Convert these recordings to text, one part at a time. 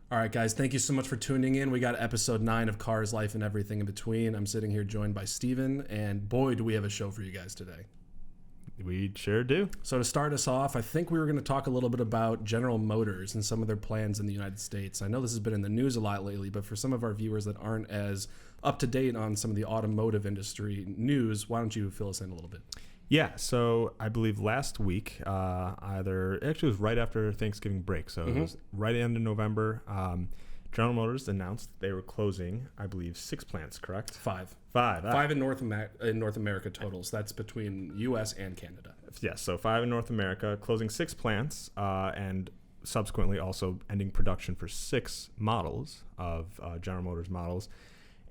All right, guys, thank you so much for tuning in. We got episode 9 of Cars, Life, and Everything in Between. I'm sitting here joined by Steven, and boy, do we have a show for you guys today. We sure do. So to start us off, I think we were going to talk a little bit about General Motors and some of their plans in the United States. I know this has been in the news a lot lately, but for some of our viewers that aren't as up to date on some of the automotive industry news, why don't you fill us in a little bit? Yeah, so I believe last week, it was right after Thanksgiving break, so it was right at the end of November. General Motors announced they were closing, I believe, 6 plants, correct? 5. 5. 5 in North America totals. That's between U.S. and Canada. Yes, so 5 in North America, closing 6 plants, and subsequently also ending production for 6 models of General Motors models.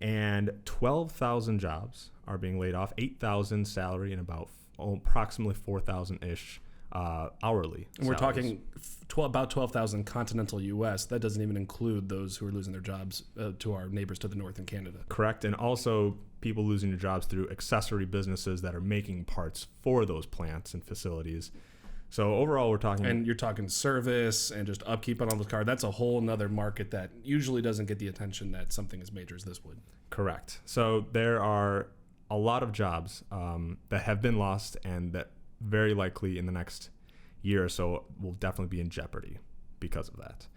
And 12,000 jobs are being laid off, 8,000 salary, and about approximately 4,000-ish hourly. And we're talking about 12,000 continental U.S. That doesn't even include those who are losing their jobs to our neighbors to the north in Canada. Correct. And also people losing their jobs through accessory businesses that are making parts for those plants and facilities. So overall, we're talking... And you're talking service and just upkeep on all the car. That's a whole nother market that usually doesn't get the attention that something as major as this would. Correct. So there are a lot of jobs that have been lost and that very likely in the next year or so will definitely be in jeopardy because of that.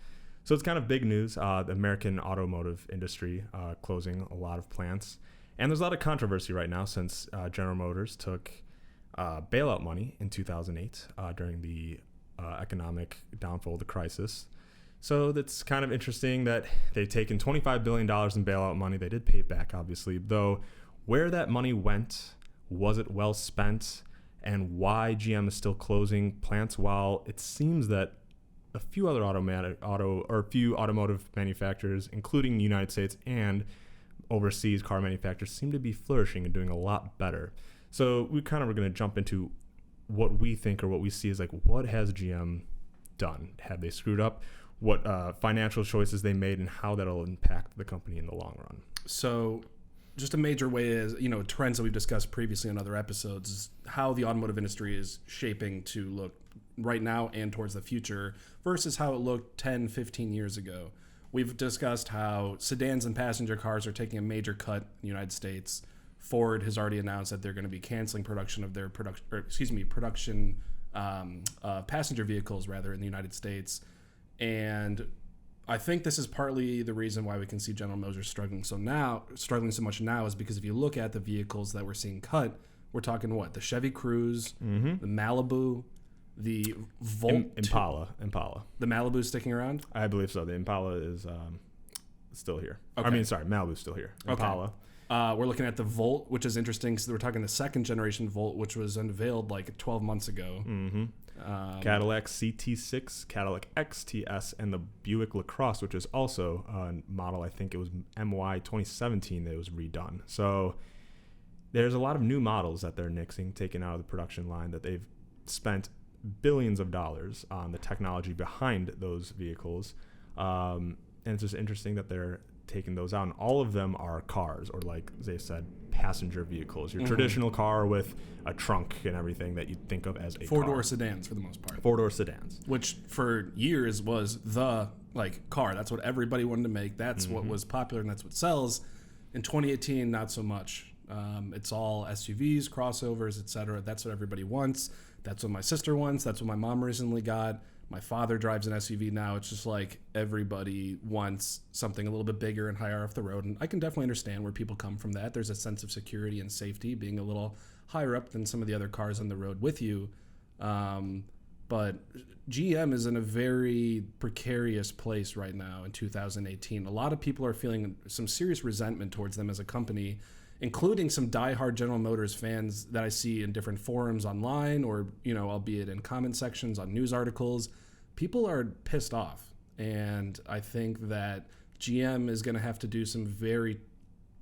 So it's kind of big news. The American automotive industry closing a lot of plants. And there's a lot of controversy right now since General Motors took bailout money in 2008 during the economic downfall of the crisis. So that's kind of interesting that they've taken $25 billion in bailout money. They did pay it back, obviously, though where that money went, was it well spent, and why GM is still closing plants while it seems that a few other automotive manufacturers, including the United States and overseas car manufacturers, seem to be flourishing and doing a lot better. So we kind of are going to jump into what we think or what we see is like, what has GM done? Have they screwed up? What financial choices they made and how that'll impact the company in the long run. So just a major way is, trends that we've discussed previously on other episodes is how the automotive industry is shaping to look right now and towards the future versus how it looked 10, 15 years ago. We've discussed how sedans and passenger cars are taking a major cut in the United States. Ford has already announced that they're going to be canceling production of their passenger vehicles in the United States. And I think this is partly the reason why we can see General Motors struggling so much now is because if you look at the vehicles that we're seeing cut, we're talking what? The Chevy Cruze, the Malibu, the Volt, Impala. The Malibu's sticking around? I believe so. The Impala is still here. Okay. Malibu's still here. Impala. Okay. We're looking at the Volt, which is interesting because we're talking the second generation Volt, which was unveiled like 12 months ago. Mm-hmm. Cadillac CT6, Cadillac XTS, and the Buick LaCrosse, which is also a model, I think it was MY 2017 that was redone. So there's a lot of new models that they're nixing, taken out of the production line, that they've spent billions of dollars on the technology behind those vehicles. And it's just interesting that they're taking those out. And all of them are cars, or like they said, passenger vehicles. Your traditional car with a trunk and everything that you'd think of as a four-door sedans for the most part. Four-door sedans. Which for years was the car. That's what everybody wanted to make. That's what was popular and that's what sells. In 2018, not so much. It's all SUVs, crossovers, etc. That's what everybody wants. That's what my sister wants. That's what my mom recently got. My father drives an SUV now. It's just like everybody wants something a little bit bigger and higher off the road. And I can definitely understand where people come from that. There's a sense of security and safety being a little higher up than some of the other cars on the road with you. But GM is in a very precarious place right now in 2018. A lot of people are feeling some serious resentment towards them as a company, including some diehard General Motors fans that I see in different forums online or, albeit in comment sections on news articles. People are pissed off. And I think that GM is going to have to do some very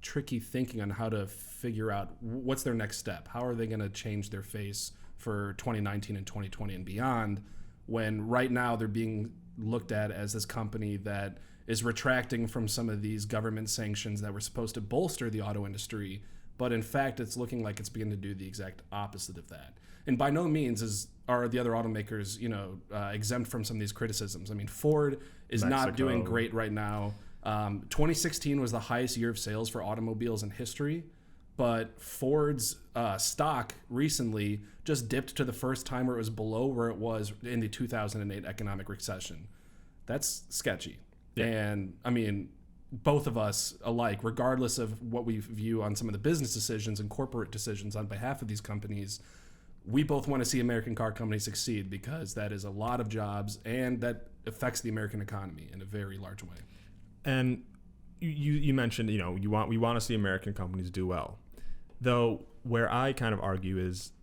tricky thinking on how to figure out what's their next step. How are they going to change their face for 2019 and 2020 and beyond, when right now they're being looked at as this company that is retracting from some of these government sanctions that were supposed to bolster the auto industry, but in fact it's looking like it's beginning to do the exact opposite of that. And by no means are the other automakers, exempt from some of these criticisms. I mean, Ford is not doing great right now. 2016 was the highest year of sales for automobiles in history, but Ford's stock recently just dipped to the first time where it was below where it was in the 2008 economic recession. That's sketchy. Yeah. And I mean, both of us alike, regardless of what we view on some of the business decisions and corporate decisions on behalf of these companies, we both want to see American car companies succeed because that is a lot of jobs and that affects the American economy in a very large way. And you mentioned, we want to see American companies do well. Though where I kind of argue is,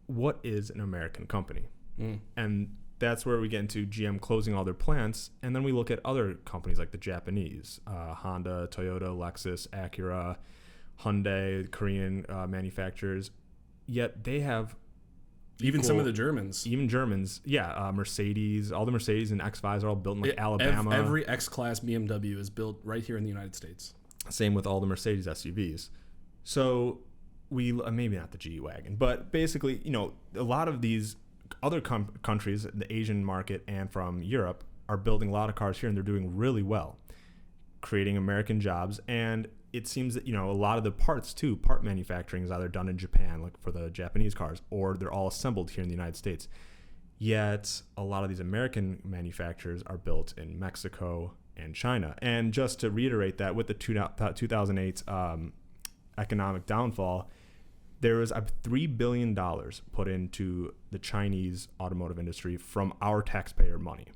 what is an American company? And that's where we get into GM closing all their plants, and then we look at other companies like the Japanese, Honda, Toyota, Lexus, Acura, Hyundai, Korean manufacturers. Yet they have even some of the Germans. Even Germans, yeah. Mercedes, all the Mercedes and X5s are all built in Alabama. Every X-Class BMW is built right here in the United States. Same with all the Mercedes SUVs. So we, maybe not the G-Wagon, but basically, a lot of these other countries, the Asian market and from Europe, are building a lot of cars here, and they're doing really well, creating American jobs. And it seems that, a lot of the parts too, part manufacturing is either done in Japan, like for the Japanese cars, or they're all assembled here in the United States. Yet a lot of these American manufacturers are built in Mexico and China. And just to reiterate that, with the 2008 economic downfall, there was $3 billion put into the Chinese automotive industry from our taxpayer money.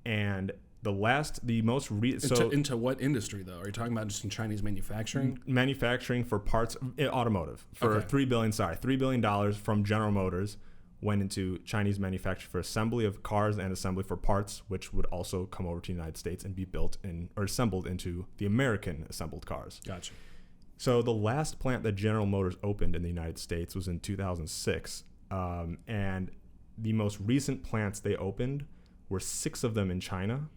And into what industry, though? Are you talking about just in Chinese manufacturing? Manufacturing for parts, automotive. For okay. $3 billion from General Motors went into Chinese manufacturing for assembly of cars and assembly for parts, which would also come over to the United States and be built or assembled into the American assembled cars. Gotcha. So the last plant that General Motors opened in the United States was in 2006. And the most recent plants they opened were 6 of them in China,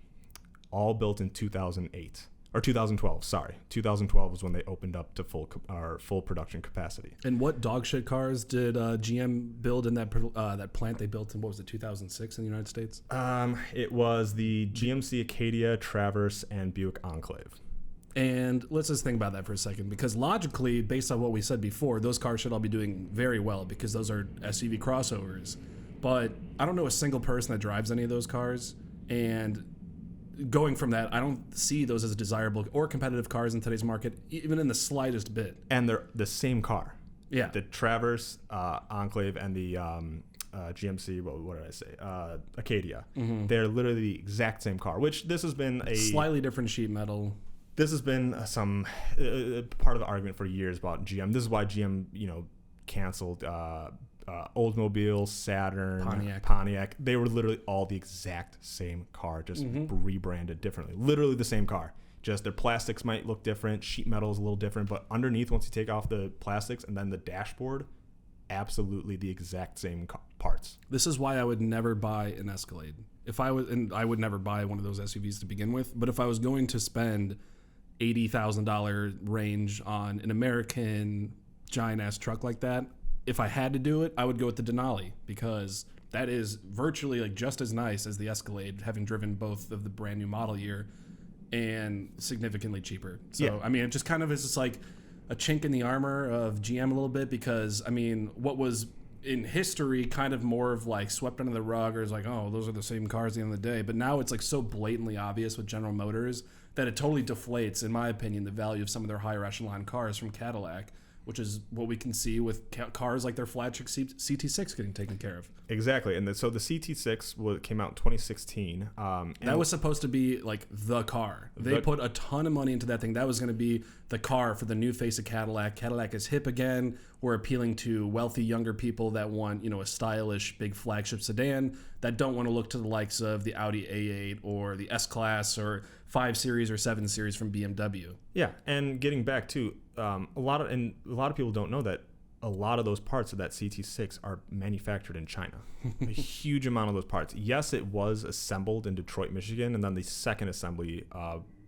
all built in 2008. Or 2012, sorry. 2012 was when they opened up to full production capacity. And what dogshit cars did GM build in that plant they built in, what was it, 2006 in the United States? It was the GMC Acadia, Traverse, and Buick Enclave. And let's just think about that for a second, because logically, based on what we said before, those cars should all be doing very well because those are SUV crossovers. But I don't know a single person that drives any of those cars. And going from that, I don't see those as desirable or competitive cars in today's market, even in the slightest bit. And they're the same car. Yeah. The Traverse, Enclave, and the GMC, what did I say? Acadia. Mm-hmm. They're literally the exact same car, which this has been a slightly different sheet metal. This has been some part of the argument for years about GM. This is why GM, canceled Oldsmobile, Saturn, Pontiac. They were literally all the exact same car, just rebranded differently. Literally the same car. Just their plastics might look different, sheet metal is a little different, but underneath, once you take off the plastics and then the dashboard, absolutely the exact same parts. This is why I would never buy an Escalade. And I would never buy one of those SUVs to begin with, but if I was going to spend $80,000 range on an American giant ass truck like that, if I had to do it, I would go with the Denali, because that is virtually like just as nice as the Escalade, having driven both of the brand new model year, and significantly cheaper. So yeah. I mean, it just kind of is just like a chink in the armor of GM a little bit, because I mean, what was in history kind of more of like swept under the rug, or is like, oh, those are the same cars at the end of the day, but now it's like so blatantly obvious with General Motors that it totally deflates, in my opinion, the value of some of their higher echelon cars from Cadillac, which is what we can see with cars like their flagship CT6 getting taken care of. Exactly. And so the CT6 came out in 2016. That was supposed to be like the car. They put a ton of money into that thing. That was going to be the car for the new face of Cadillac. Cadillac is hip again. We're appealing to wealthy younger people that want, a stylish big flagship sedan, that don't want to look to the likes of the Audi A8 or the S-Class or 5 Series or 7 Series from BMW. Yeah, and getting back to a lot of people don't know that a lot of those parts of that CT6 are manufactured in China. A huge amount of those parts. Yes, it was assembled in Detroit, Michigan, and then the second assembly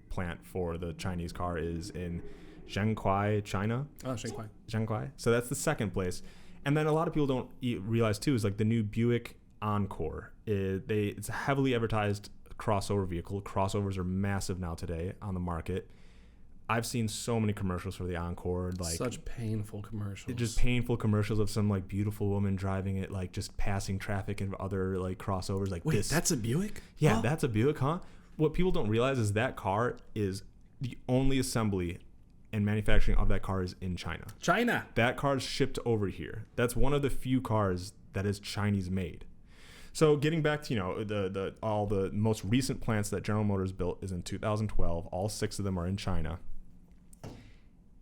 plant for the Chinese car is in Zhengzhou, China. Oh, Zhengzhou. Zhengzhou. So that's the second place. And then a lot of people don't realize too is like the new Buick Encore. It's a heavily advertised crossover vehicle. Crossovers are massive now today on the market. I've seen so many commercials for the Encore, like such painful commercials. Just painful commercials of some like beautiful woman driving it, like just passing traffic and other like crossovers. Like, wait, that's a Buick? Yeah, huh? That's a Buick, huh? What people don't realize is that car is the only assembly and manufacturing of that car is in China. China. That car is shipped over here. That's one of the few cars that is Chinese made. So getting back to, all the most recent plants that General Motors built is in 2012. All 6 of them are in China.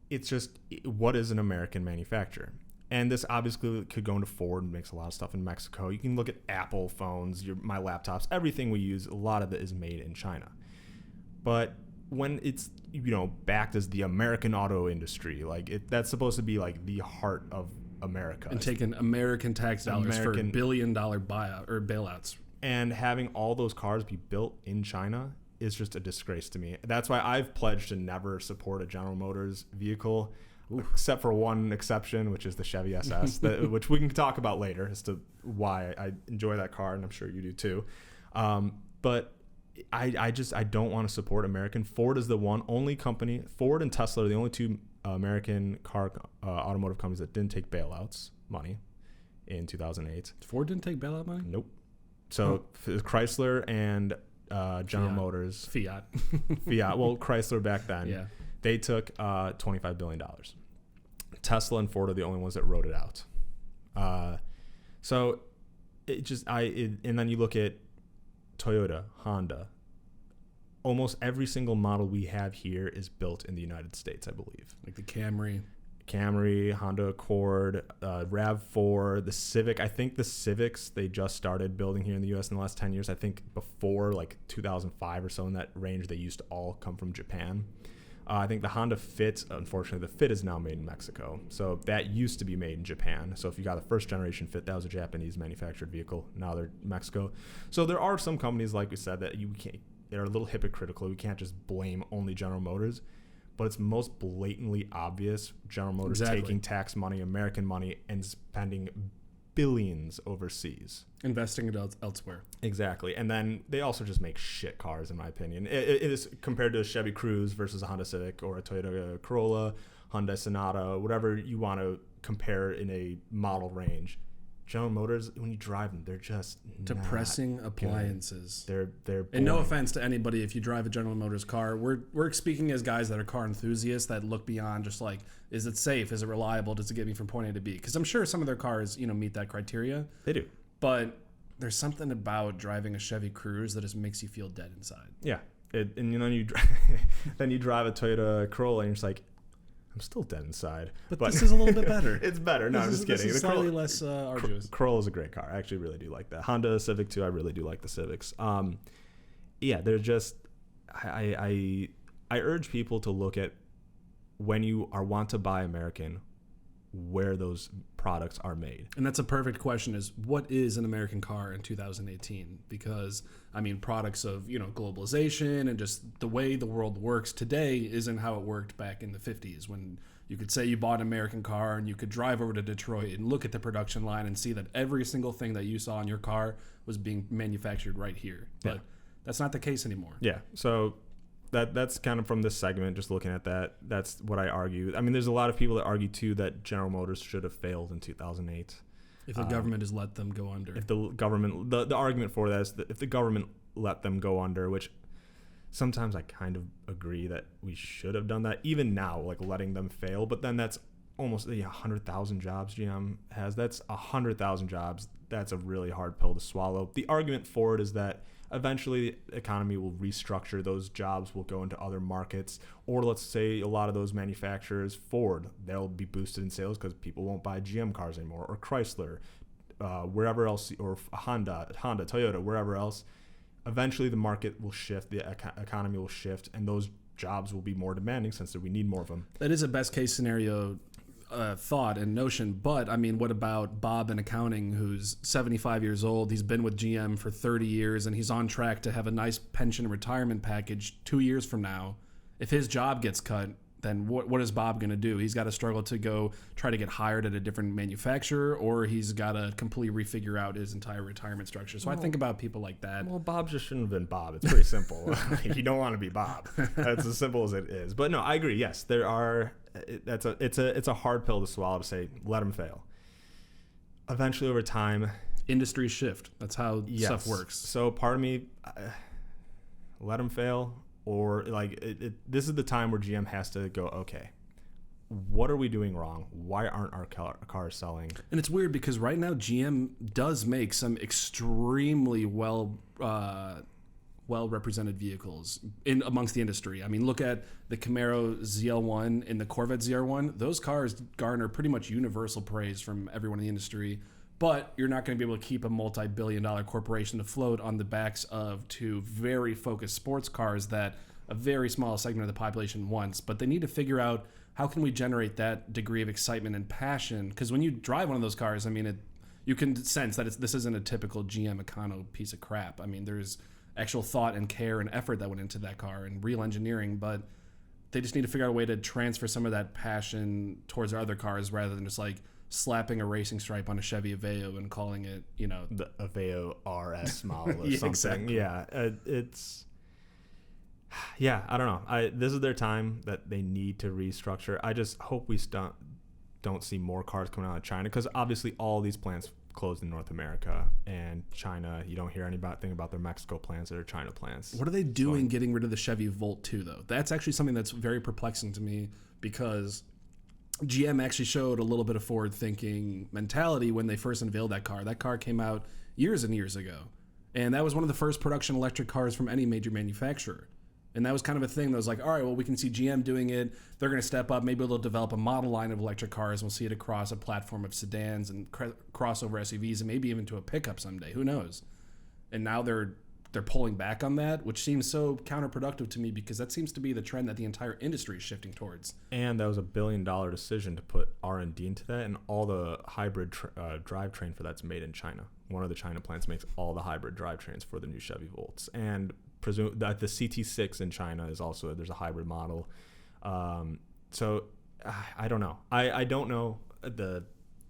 It's just, what is an American manufacturer? And this obviously could go into Ford and makes a lot of stuff in Mexico. You can look at Apple phones, my laptops, everything we use, a lot of it is made in China. But when it's, backed as the American auto industry, that's supposed to be like the heart of America. And taking American tax dollars for $1 billion buyout or bailouts. And having all those cars be built in China is just a disgrace to me. That's why I've pledged to never support a General Motors vehicle, except for one exception, which is the Chevy SS, which we can talk about later as to why I enjoy that car, and I'm sure you do too. But I don't want to support American. Ford is the only company. Ford and Tesla are the only 2 American car automotive companies that didn't take bailouts money in 2008. Ford didn't take bailout money? Nope. So Chrysler and General Motors. Fiat. Well, Chrysler back then. Yeah. They took $25 billion. Tesla and Ford are the only ones that wrote it out. So and then you look at Toyota, Honda. Almost every single model we have here is built in the United States, I believe. Like the Camry, Honda Accord, RAV4, the Civic. I think the Civics they just started building here in the U.S. in the last 10 years. I think before like 2005 or so in that range, they used to all come from Japan. I think the Honda Fit, unfortunately, the Fit is now made in Mexico. So that used to be made in Japan. So if you got the first generation Fit, that was a Japanese manufactured vehicle. Now they're Mexico. So there are some companies, like we said, that they're a little hypocritical. We can't just blame only General Motors. But it's most blatantly obvious General Motors taking tax money, American money, and spending billions overseas. Investing it elsewhere. Exactly. And then they also just make shit cars, in my opinion. It is compared to a Chevy Cruze versus a Honda Civic or a Toyota Corolla, Hyundai Sonata, whatever you want to compare in a model range. General Motors, when you drive them, they're just depressing appliances. They're boring. And no offense to anybody if you drive a General Motors car. We're speaking as guys that are car enthusiasts that look beyond just like, is it safe? Is it reliable? Does it get me from point A to B? Because I'm sure some of their cars, meet that criteria. They do. But there's something about driving a Chevy Cruze that just makes you feel dead inside. Yeah. And then you drive a Toyota Corolla and you're just like, I'm still dead inside. But this is a little bit better. It's better. No, I'm just kidding. This is slightly less arduous. Corolla is a great car. I actually really do like that. Honda Civic too. I really do like the Civics. They're just. I urge people to look at when you want to buy American, where those products are made. And that's a perfect question: is what is an American car in 2018? Because products of globalization and just the way the world works today isn't how it worked back in the 50s when you could say you bought an American car and you could drive over to Detroit and look at the production line and see that every single thing that you saw in your car was being manufactured right here. But that's not the case anymore. Yeah. So that's kind of from this segment, just looking at that. That's what I argue. There's a lot of people that argue too that General Motors should have failed in 2008. If the government has let them go under. If the government, the argument for that is that if the government let them go under, which sometimes I kind of agree that we should have done that, even now, like letting them fail. But then that's almost 100,000 jobs GM has. That's 100,000 jobs. That's a really hard pill to swallow. The argument for it is that eventually the economy will restructure. Those jobs will go into other markets. Or let's say a lot of those manufacturers, Ford, they'll be boosted in sales because people won't buy GM cars anymore, or Chrysler, wherever else, or Honda, Toyota, wherever else. Eventually the market will shift, the economy will shift, and those jobs will be more demanding since we need more of them. That is a best case scenario thought and notion, but what about Bob in accounting, who's 75 years old? He's been with GM for 30 years and he's on track to have a nice pension and retirement package 2 years from now. If his job gets cut, then what is Bob going to do? He's got to struggle to go try to get hired at a different manufacturer, or he's got to completely refigure out his entire retirement structure. So I think about people like that. Well, Bob just shouldn't have been Bob. It's pretty simple. You don't want to be Bob. That's as simple as it is. But no, I agree. Yes, there are. It's a hard pill to swallow to say let him fail. Eventually, over time, industries shift. That's how stuff works. So part of me, let him fail. Or like this is the time where GM has to go, okay, what are we doing wrong? Why aren't our cars selling? And it's weird because right now GM does make some extremely well represented vehicles in amongst the industry. I mean, look at the Camaro ZL1 and the Corvette ZR1. Those cars garner pretty much universal praise from everyone in the industry. But you're not going to be able to keep a multi-billion-dollar corporation afloat on the backs of two very focused sports cars that a very small segment of the population wants. But they need to figure out how can we generate that degree of excitement and passion. Because when you drive one of those cars, I mean, you can sense that this isn't a typical GM Econo piece of crap. I mean, there's actual thought and care and effort that went into that car and real engineering. But they just need to figure out a way to transfer some of that passion towards their other cars rather than just like slapping a racing stripe on a Chevy Aveo and calling it, the Aveo RS model or yeah, something. Exactly. Yeah, I don't know. This is their time that they need to restructure. I just hope we don't see more cars coming out of China because obviously all these plants closed in North America and China. You don't hear anything about their Mexico plants or China plants. What are they doing getting rid of the Chevy Volt 2 though? That's actually something that's very perplexing to me because GM actually showed a little bit of forward-thinking mentality when they first unveiled that car. That car came out years and years ago, and that was one of the first production electric cars from any major manufacturer. And that was kind of a thing that was like, all right, well, we can see GM doing it. They're going to step up. Maybe they'll develop a model line of electric cars. We'll see it across a platform of sedans and crossover SUVs and maybe even to a pickup someday. Who knows? And now they're pulling back on that, which seems so counterproductive to me because that seems to be the trend that the entire industry is shifting towards. And that was $1 billion decision to put R&D into that, and all the hybrid drivetrain for that's made in China. One of the China plants makes all the hybrid drivetrains for the new Chevy Volts, and presume that the CT6 in China is also there's a hybrid model. So I don't know. I don't know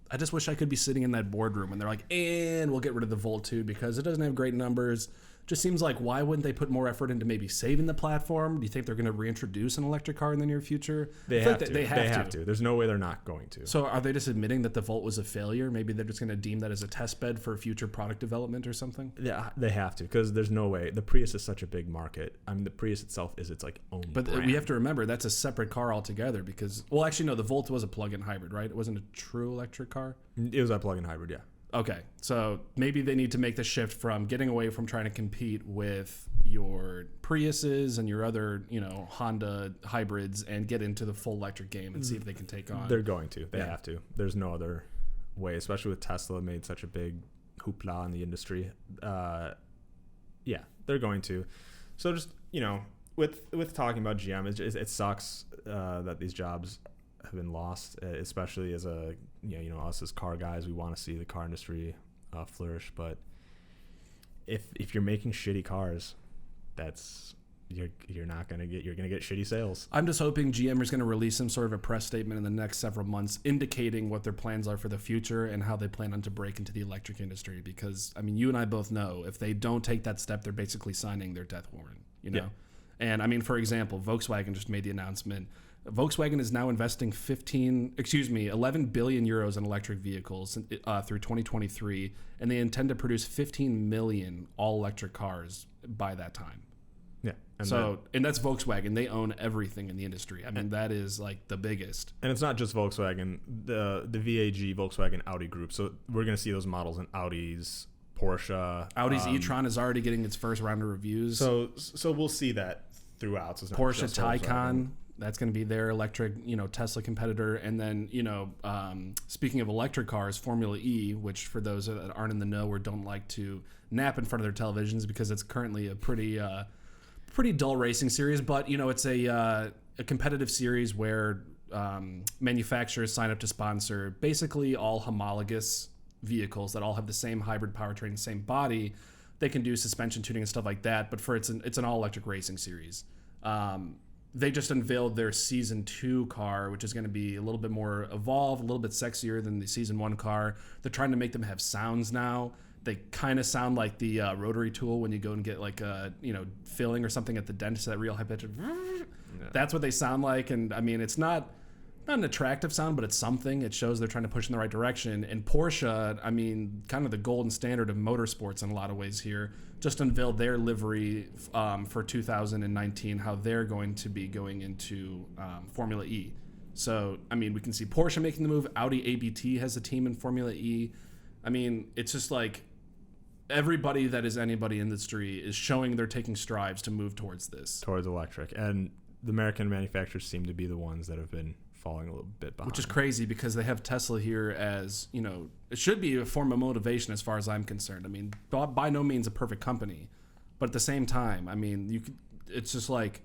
I just wish I could be sitting in that boardroom and they're like, and we'll get rid of the Volt 2 because it doesn't have great numbers. Just seems like, why wouldn't they put more effort into maybe saving the platform? Do you think they're going to reintroduce an electric car in the near future? They have to. They have to. There's no way they're not going to. So are they just admitting that the Volt was a failure? Maybe they're just going to deem that as a test bed for future product development or something? Yeah, they have to because there's no way. The Prius is such a big market. I mean, the Prius itself is its like own But brand. we have to remember that's a separate car altogether because, well, actually, no, the Volt was a plug-in hybrid, right? It wasn't a true electric car? It was a plug-in hybrid, yeah. Okay, so maybe they need to make the shift from getting away from trying to compete with your Priuses and your other, Honda hybrids and get into the full electric game and see if they can take on. They're going to. They have to. There's no other way, especially with Tesla made such a big hoopla in the industry. Yeah, they're going to. So just, with talking about GM, it sucks that these jobs have been lost, especially as us as car guys. We want to see the car industry flourish, but if you're making shitty cars, you're gonna get shitty sales. I'm just hoping GM is going to release some sort of a press statement in the next several months indicating what their plans are for the future and how they plan on to break into the electric industry, because I mean, you and I both know if they don't take that step, they're basically signing their death warrant, Yeah. And I mean, for example, Volkswagen just made the announcement. Volkswagen is now investing 11 billion euros in electric vehicles through 2023, and they intend to produce 15 million all-electric cars by that time. Yeah. And that's Volkswagen. They own everything in the industry. I mean, that is like the biggest. And it's not just Volkswagen, the VAG, Volkswagen, Audi group. So we're going to see those models in Audi's, Porsche. Audi's e-tron is already getting its first round of reviews. So we'll see that throughout. So it's not Porsche just Taycan. Volkswagen. That's going to be their electric, Tesla competitor. And then, speaking of electric cars, Formula E, which for those that aren't in the know or don't like to nap in front of their televisions because it's currently a pretty dull racing series. But, it's a competitive series where manufacturers sign up to sponsor basically all homologous vehicles that all have the same hybrid powertrain, same body. They can do suspension tuning and stuff like that. But it's an all-electric racing series. they just unveiled their Season 2 car, which is going to be a little bit more evolved, a little bit sexier than the Season 1 car. They're trying to make them have sounds now. They kind of sound like the rotary tool when you go and get like a filling or something at the dentist, that real high pitch. That's what they sound like. And I mean, it's not an attractive sound, but it's something. It shows they're trying to push in the right direction. And Porsche, I mean, kind of the golden standard of motorsports in a lot of ways here, just unveiled their livery for 2019, how they're going to be going into Formula E. So, I mean, we can see Porsche making the move. Audi ABT has a team in Formula E. I mean, it's just like everybody that is anybody in the industry is showing they're taking strides to move towards this. Towards electric. And the American manufacturers seem to be the ones that have been falling a little bit behind. Which is crazy because they have Tesla here as, it should be a form of motivation as far as I'm concerned. I mean, by no means a perfect company, but at the same time, I mean, it's just like,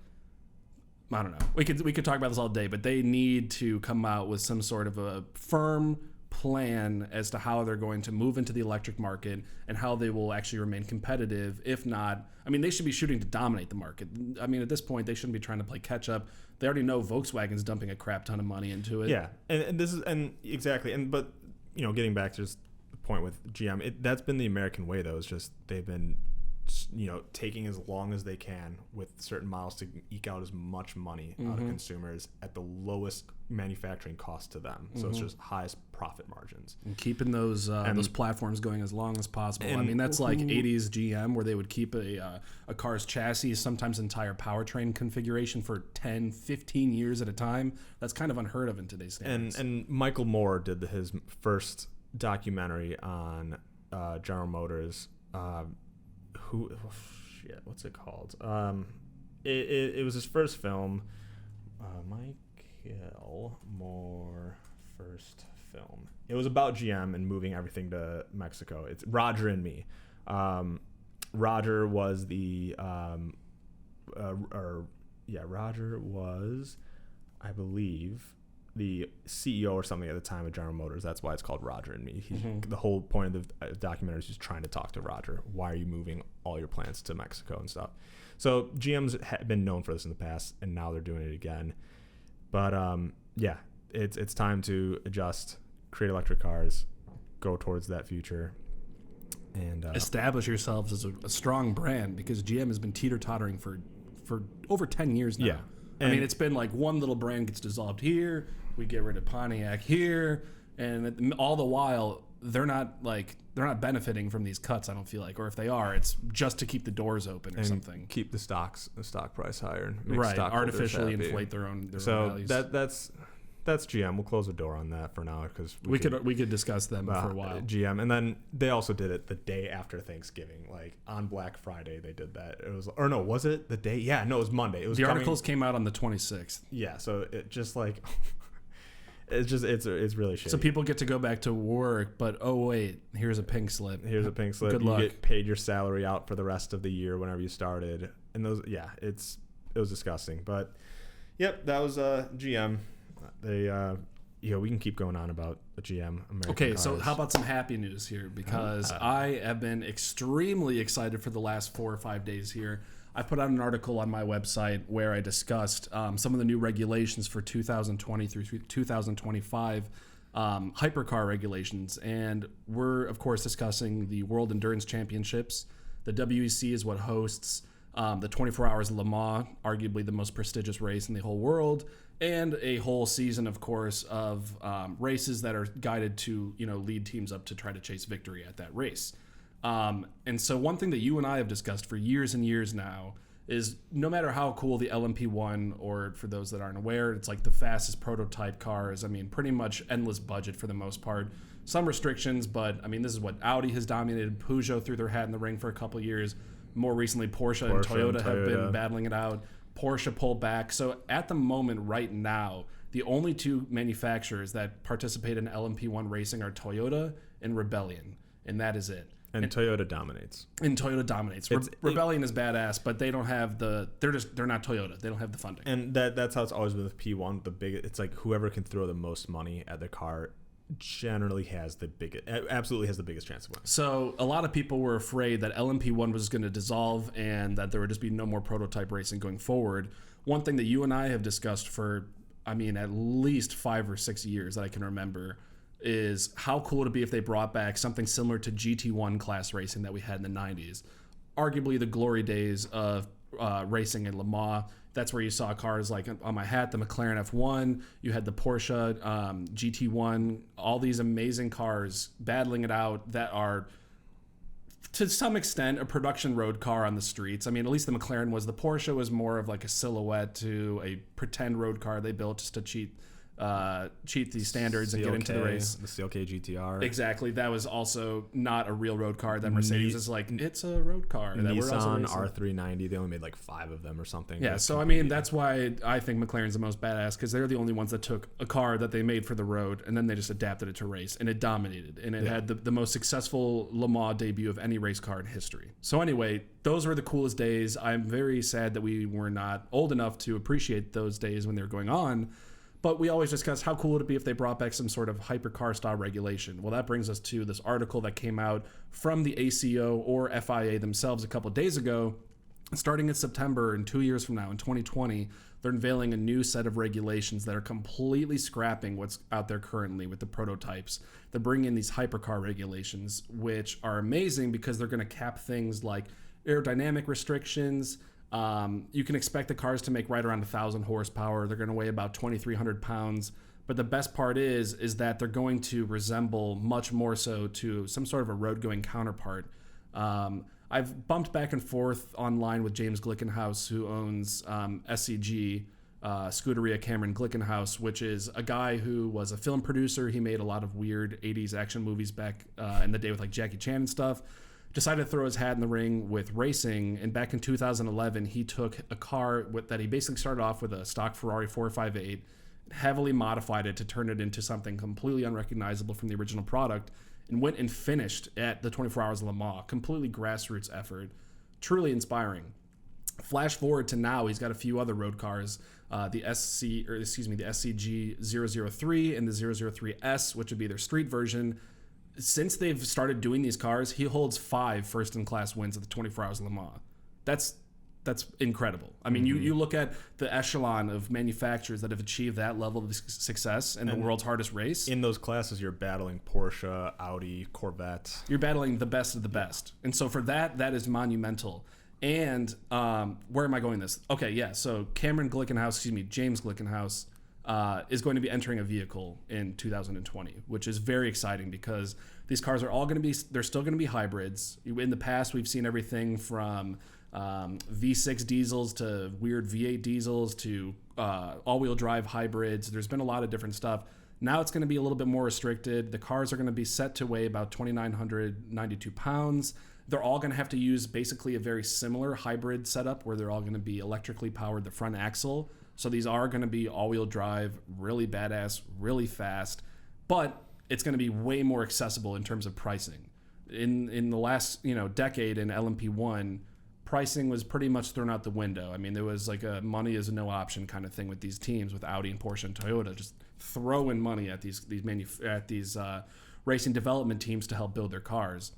I don't know. We could talk about this all day, but they need to come out with some sort of a firm plan as to how they're going to move into the electric market and how they will actually remain competitive. If not, I mean, they should be shooting to dominate the market. I mean, at this point, they shouldn't be trying to play catch up. They already know Volkswagen's dumping a crap ton of money into it. Yeah, and this is exactly. But getting back to just the point with GM, that's been the American way though. It's just they've been taking as long as they can with certain models to eke out as much money out of consumers at the lowest manufacturing cost to them. So it's just highest profit margins. And keeping those platforms going as long as possible. I mean, that's like 80s GM where they would keep a car's chassis, sometimes entire powertrain configuration for 10, 15 years at a time. That's kind of unheard of in today's standards. And Michael Moore did his first documentary on General Motors. What's it called? It was his first film. Michael Moore first film. It was about GM and moving everything to Mexico. It's Roger and Me. Roger was Roger was, I believe, the CEO or something at the time of General Motors. That's why it's called Roger and Me. The whole point of the documentary is just trying to talk to Roger. Why are you moving all your plants to Mexico and stuff? So GM's been known for this in the past, and now they're doing it again. But it's time to adjust, create electric cars, go towards that future, and establish yourselves as a strong brand, because GM has been teeter-tottering for over 10 years now. Yeah. I mean, it's been like one little brand gets dissolved here, we get rid of Pontiac here, and all the while they're not benefiting from these cuts. I don't feel like, or if they are, it's just to keep the doors open or and something. Keep the stock price higher, and make right? Artificially inflate their own values. That's GM. We'll close the door on that for now because we could discuss them for a while. GM, and then they also did it the day after Thanksgiving, like on Black Friday. They did that. It was it the day? Yeah, no, it was Monday. It was the articles came out on the 26th. Yeah, so it just like it's really shitty. So people get to go back to work, but oh wait, here's a pink slip. Good luck. You get paid your salary out for the rest of the year whenever you started, and it was disgusting. But yep, that was GM. They we can keep going on about the GM American cars. So how about some happy news here, because I have been extremely excited for the last 4 or 5 days here. I put out an article on my website where I discussed some of the new regulations for 2020 through 2025 hypercar regulations, and we're of course discussing the World Endurance Championships. The WEC is what hosts the 24 Hours of Le Mans, arguably the most prestigious race in the whole world, and a whole season, of course, of races that are guided to lead teams up to try to chase victory at that race. And so one thing that you and I have discussed for years and years now is no matter how cool the LMP1, or for those that aren't aware, it's like the fastest prototype cars. I mean, pretty much endless budget for the most part. Some restrictions, but I mean, this is what Audi has dominated. Peugeot threw their hat in the ring for a couple of years. More recently, Porsche and Toyota have been battling it out. Porsche pulled back. So at the moment right now, the only two manufacturers that participate in LMP1 racing are Toyota and Rebellion, and that is it. And Toyota dominates. Rebellion is badass, but they don't have they're not Toyota. They don't have the funding. And that's how it's always been with P1. It's like whoever can throw the most money at the car generally absolutely has the biggest chance of winning. So a lot of people were afraid that LMP1 was going to dissolve and that there would just be no more prototype racing going forward. One thing that you and I have discussed for, at least 5 or 6 years that I can remember is how cool it would be if they brought back something similar to GT1 class racing that we had in the 90s. Arguably the glory days of racing in Le Mans. That's where you saw cars like on my hat, the McLaren F1, you had the Porsche GT1, all these amazing cars battling it out that are, to some extent, a production road car on the streets. At least the McLaren was. The Porsche was more of like a silhouette to a pretend road car they built just to cheat these standards and get into the race. The CLK GTR. Exactly. That was also not a real road car. That Mercedes is like, it's a road car. Nissan R390, they only made like 5 of them or something. Yeah, so that's why I think McLaren's the most badass, because they're the only ones that took a car that they made for the road and then they just adapted it to race, and it dominated. And it had the most successful Le Mans debut of any race car in history. So anyway, those were the coolest days. I'm very sad that we were not old enough to appreciate those days when they were going on. But we always discuss how cool it would be if they brought back some sort of hypercar style regulation. Well, that brings us to this article that came out from the ACO or FIA themselves a couple of days ago. Starting in September, and 2 years from now, in 2020, they're unveiling a new set of regulations that are completely scrapping what's out there currently with the prototypes. They're bringing in these hypercar regulations, which are amazing because they're going to cap things like aerodynamic restrictions. You can expect the cars to make right around 1,000 horsepower. They're going to weigh about 2,300 pounds. But the best part is that they're going to resemble much more so to some sort of a road-going counterpart. I've bumped back and forth online with James Glickenhaus, who owns SCG, Scuderia Cameron Glickenhaus, which is a guy who was a film producer. He made a lot of weird 80s action movies back in the day with like Jackie Chan and stuff. Decided to throw his hat in the ring with racing, and back in 2011, he took a car that he basically started off with a stock Ferrari 458, heavily modified it to turn it into something completely unrecognizable from the original product, and went and finished at the 24 Hours of Le Mans. Completely grassroots effort, truly inspiring. Flash forward to now, he's got a few other road cars, the SCG 003 and the 003S, which would be their street version. Since they've started doing these cars, he holds 5 first-in-class wins at the 24 Hours of Le Mans. That's incredible. You look at the echelon of manufacturers that have achieved that level of success in the world's hardest race. In those classes, you're battling Porsche, Audi, Corvette. You're battling the best of the best. And so for that is monumental. And where am I going this? Okay, yeah, so James Glickenhaus, is going to be entering a vehicle in 2020, which is very exciting because these cars are all going to be, they're still going to be hybrids. In the past, we've seen everything from V6 diesels to weird V8 diesels to all-wheel drive hybrids. There's been a lot of different stuff. Now it's going to be a little bit more restricted. The cars are going to be set to weigh about 2,992 pounds. They're all going to have to use basically a very similar hybrid setup where they're all going to be electrically powered, the front axle. So these are going to be all-wheel drive, really badass, really fast, but it's going to be way more accessible in terms of pricing. In the last decade in LMP1, pricing was pretty much thrown out the window. There was like a money is no option kind of thing with these teams, with Audi and Porsche and Toyota, just throwing money at these racing development teams to help build their cars.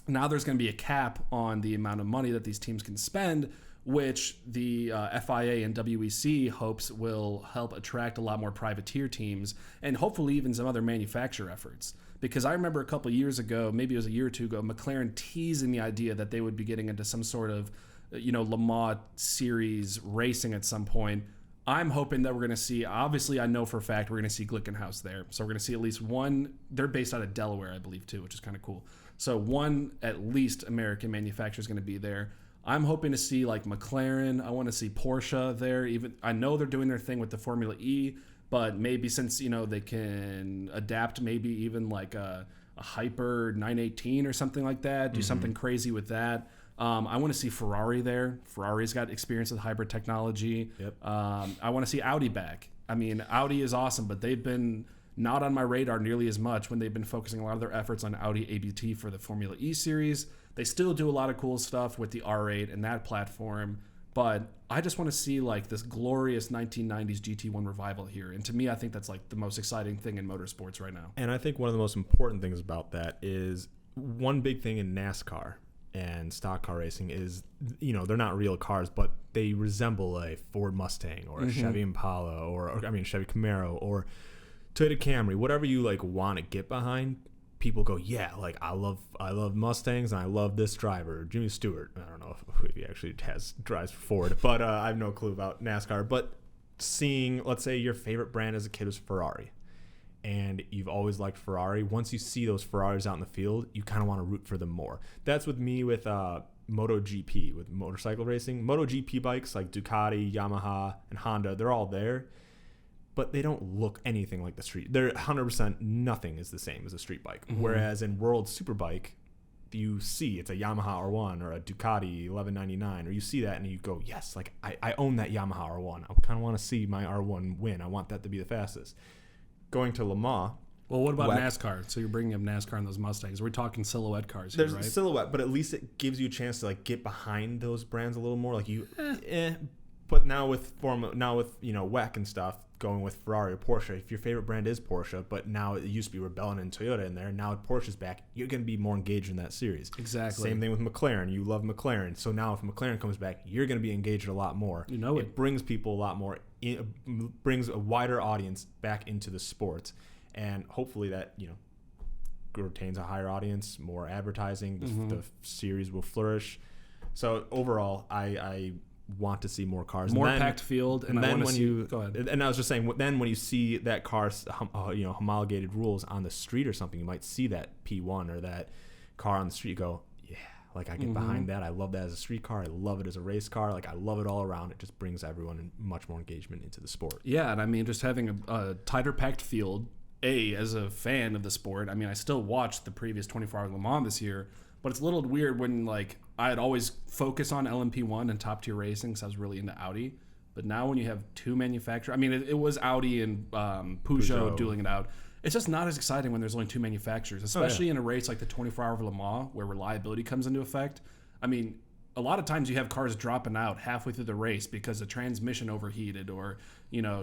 Now there's going to be a cap on the amount of money that these teams can spend, which the FIA and WEC hopes will help attract a lot more privateer teams and hopefully even some other manufacturer efforts. Because I remember a couple of years ago, maybe it was a year or two ago, McLaren teasing the idea that they would be getting into some sort of, Le Mans series racing at some point. I'm hoping that we're going to see, obviously I know for a fact we're going to see Glickenhaus there. So we're going to see at least one, they're based out of Delaware, I believe too, which is kind of cool. So one at least American manufacturer is going to be there. I'm hoping to see like McLaren. I want to see Porsche there. Even I know they're doing their thing with the Formula E, but maybe since they can adapt, maybe even like a Hyper 918 or something like that. Do something crazy with that. I want to see Ferrari there. Ferrari's got experience with hybrid technology. Yep. I want to see Audi back. Audi is awesome, but they've been not on my radar nearly as much when they've been focusing a lot of their efforts on Audi ABT for the Formula E series. They still do a lot of cool stuff with the R8 and that platform, But I just want to see like this glorious 1990s GT1 revival here. And to me, I think that's like the most exciting thing in motorsports right now. And I think one of the most important things about that is one big thing in NASCAR and stock car racing is, they're not real cars, but they resemble a Ford Mustang or a Chevy Impala or Chevy Camaro or Toyota Camry, whatever you like want to get behind. People go, yeah, like I love Mustangs and I love this driver, Jimmy Stewart. I don't know if he actually drives for Ford, but I have no clue about NASCAR. But seeing, let's say your favorite brand as a kid was Ferrari, and you've always liked Ferrari. Once you see those Ferraris out in the field, you kind of want to root for them more. That's with me with MotoGP, with motorcycle racing. MotoGP bikes like Ducati, Yamaha, and Honda, they're all there, but they don't look anything like the street. They're 100% nothing is the same as a street bike. Whereas in World Superbike, you see it's a Yamaha R1 or a Ducati 1199, or you see that and you go, yes, like I own that Yamaha R1. I kind of want to see my R1 win. I want that to be the fastest. Going to Le Mans. Well, what about NASCAR? So you're bringing up NASCAR and those Mustangs. We're talking silhouette cars here, There's right? silhouette, but at least it gives you a chance to like get behind those brands a little more. Like But now with WEC and stuff, going with Ferrari or Porsche, if your favorite brand is Porsche, but now it used to be Rebellion and Toyota in there, now Porsche's back, you're going to be more engaged in that series. Exactly. Same thing with McLaren. You love McLaren. So now if McLaren comes back, you're going to be engaged a lot more. It brings people a lot more, brings a wider audience back into the sport. And hopefully that, retains a higher audience, more advertising, the series will flourish. So overall, I want to see more cars, more packed field, and then when you go ahead. And I was just saying, then when you see that car's homologated rules on the street or something, you might see that P1 or that car on the street. You go, yeah, like I get behind that. I love that as a street car. I love it as a race car. Like I love it all around. It just brings everyone in much more engagement into the sport. Yeah, and I mean, just having a tighter packed field. As a fan of the sport, I mean, I still watched the previous 24-hour Le Mans this year, but it's a little weird when, like, I'd always focus on LMP1 and top tier racing because I was really into Audi. But now when you have two manufacturers, I mean, it was Audi and Peugeot dueling it out. It's just not as exciting when there's only two manufacturers, especially in a race like the 24-hour Le Mans where reliability comes into effect. I mean, a lot of times you have cars dropping out halfway through the race because the transmission overheated or,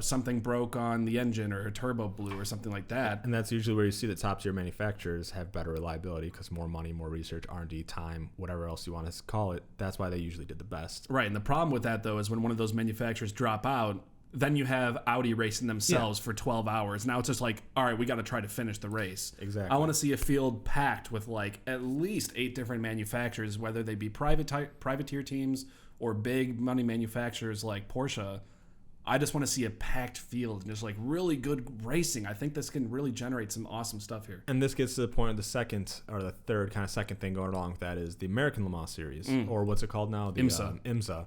something broke on the engine or a turbo blew or something like that. And that's usually where you see the top tier manufacturers have better reliability because more money, more research, R&D, time, whatever else you want to call it. That's why they usually did the best. Right. And the problem with that, though, is when one of those manufacturers drop out, then you have Audi racing themselves for 12 hours. Now it's just like, all right, we got to try to finish the race. Exactly. I want to see a field packed with like at least 8 different manufacturers, whether they be privateer teams or big money manufacturers like Porsche. I just want to see a packed field and just like really good racing. I think this can really generate some awesome stuff here. And this gets to the point of the second or the third kind of second thing going along with that is the American Le Mans Series, or what's it called now? The IMSA.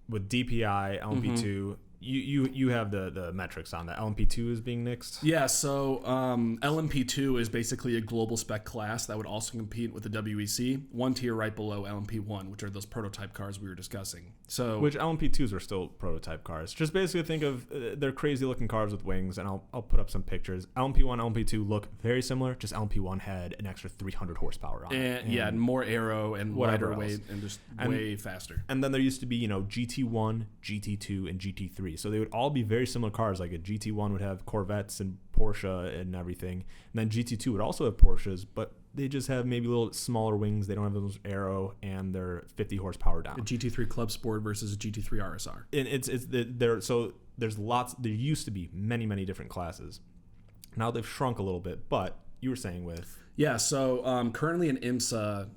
With DPI, LMP2, you have the metrics on that. LMP2 is being nixed? Yeah, so LMP2 is basically a global spec class that would also compete with the WEC, one tier right below LMP1, which are those prototype cars we were discussing. So, which LMP2s are still prototype cars. Just basically think of they're crazy looking cars with wings, and I'll put up some pictures. LMP1, LMP2 look very similar, just LMP1 had an extra 300 horsepower on it. Yeah, and more aero and lighter weight and just way faster. And then there used to be, GT1, GT2, and GT3. So they would all be very similar cars. Like a GT1 would have Corvettes and Porsche and everything. And then GT2 would also have Porsches, but they just have maybe a little smaller wings. They don't have those aero, and they're 50 horsepower down. A GT3 Club Sport versus a GT3 RSR. And so there's lots. There used to be many different classes. Now they've shrunk a little bit. But you were saying with so currently in IMSA,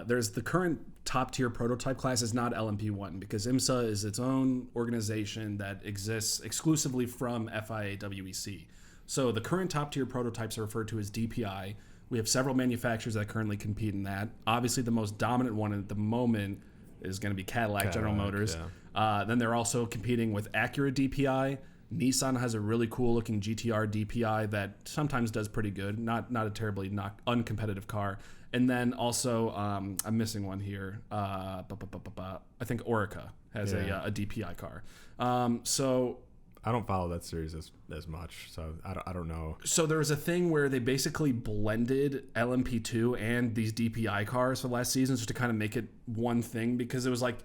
there's the current top tier prototype class is not LMP1 because IMSA is its own organization that exists exclusively from FIA WEC. So the current top tier prototypes are referred to as DPI. We have several manufacturers that currently compete in that. Obviously, the most dominant one at the moment is going to be Cadillac General Motors. Yeah. Then they're also competing with Acura DPI. Nissan has a really cool looking GTR DPI that sometimes does pretty good, not a terribly uncompetitive car. And then also, I'm missing one here. I think Orica has a DPI car. So I don't follow that series as much, so I don't know. So there was a thing where they basically blended LMP2 and these DPI cars for the last season just to kind of make it one thing, because it was like,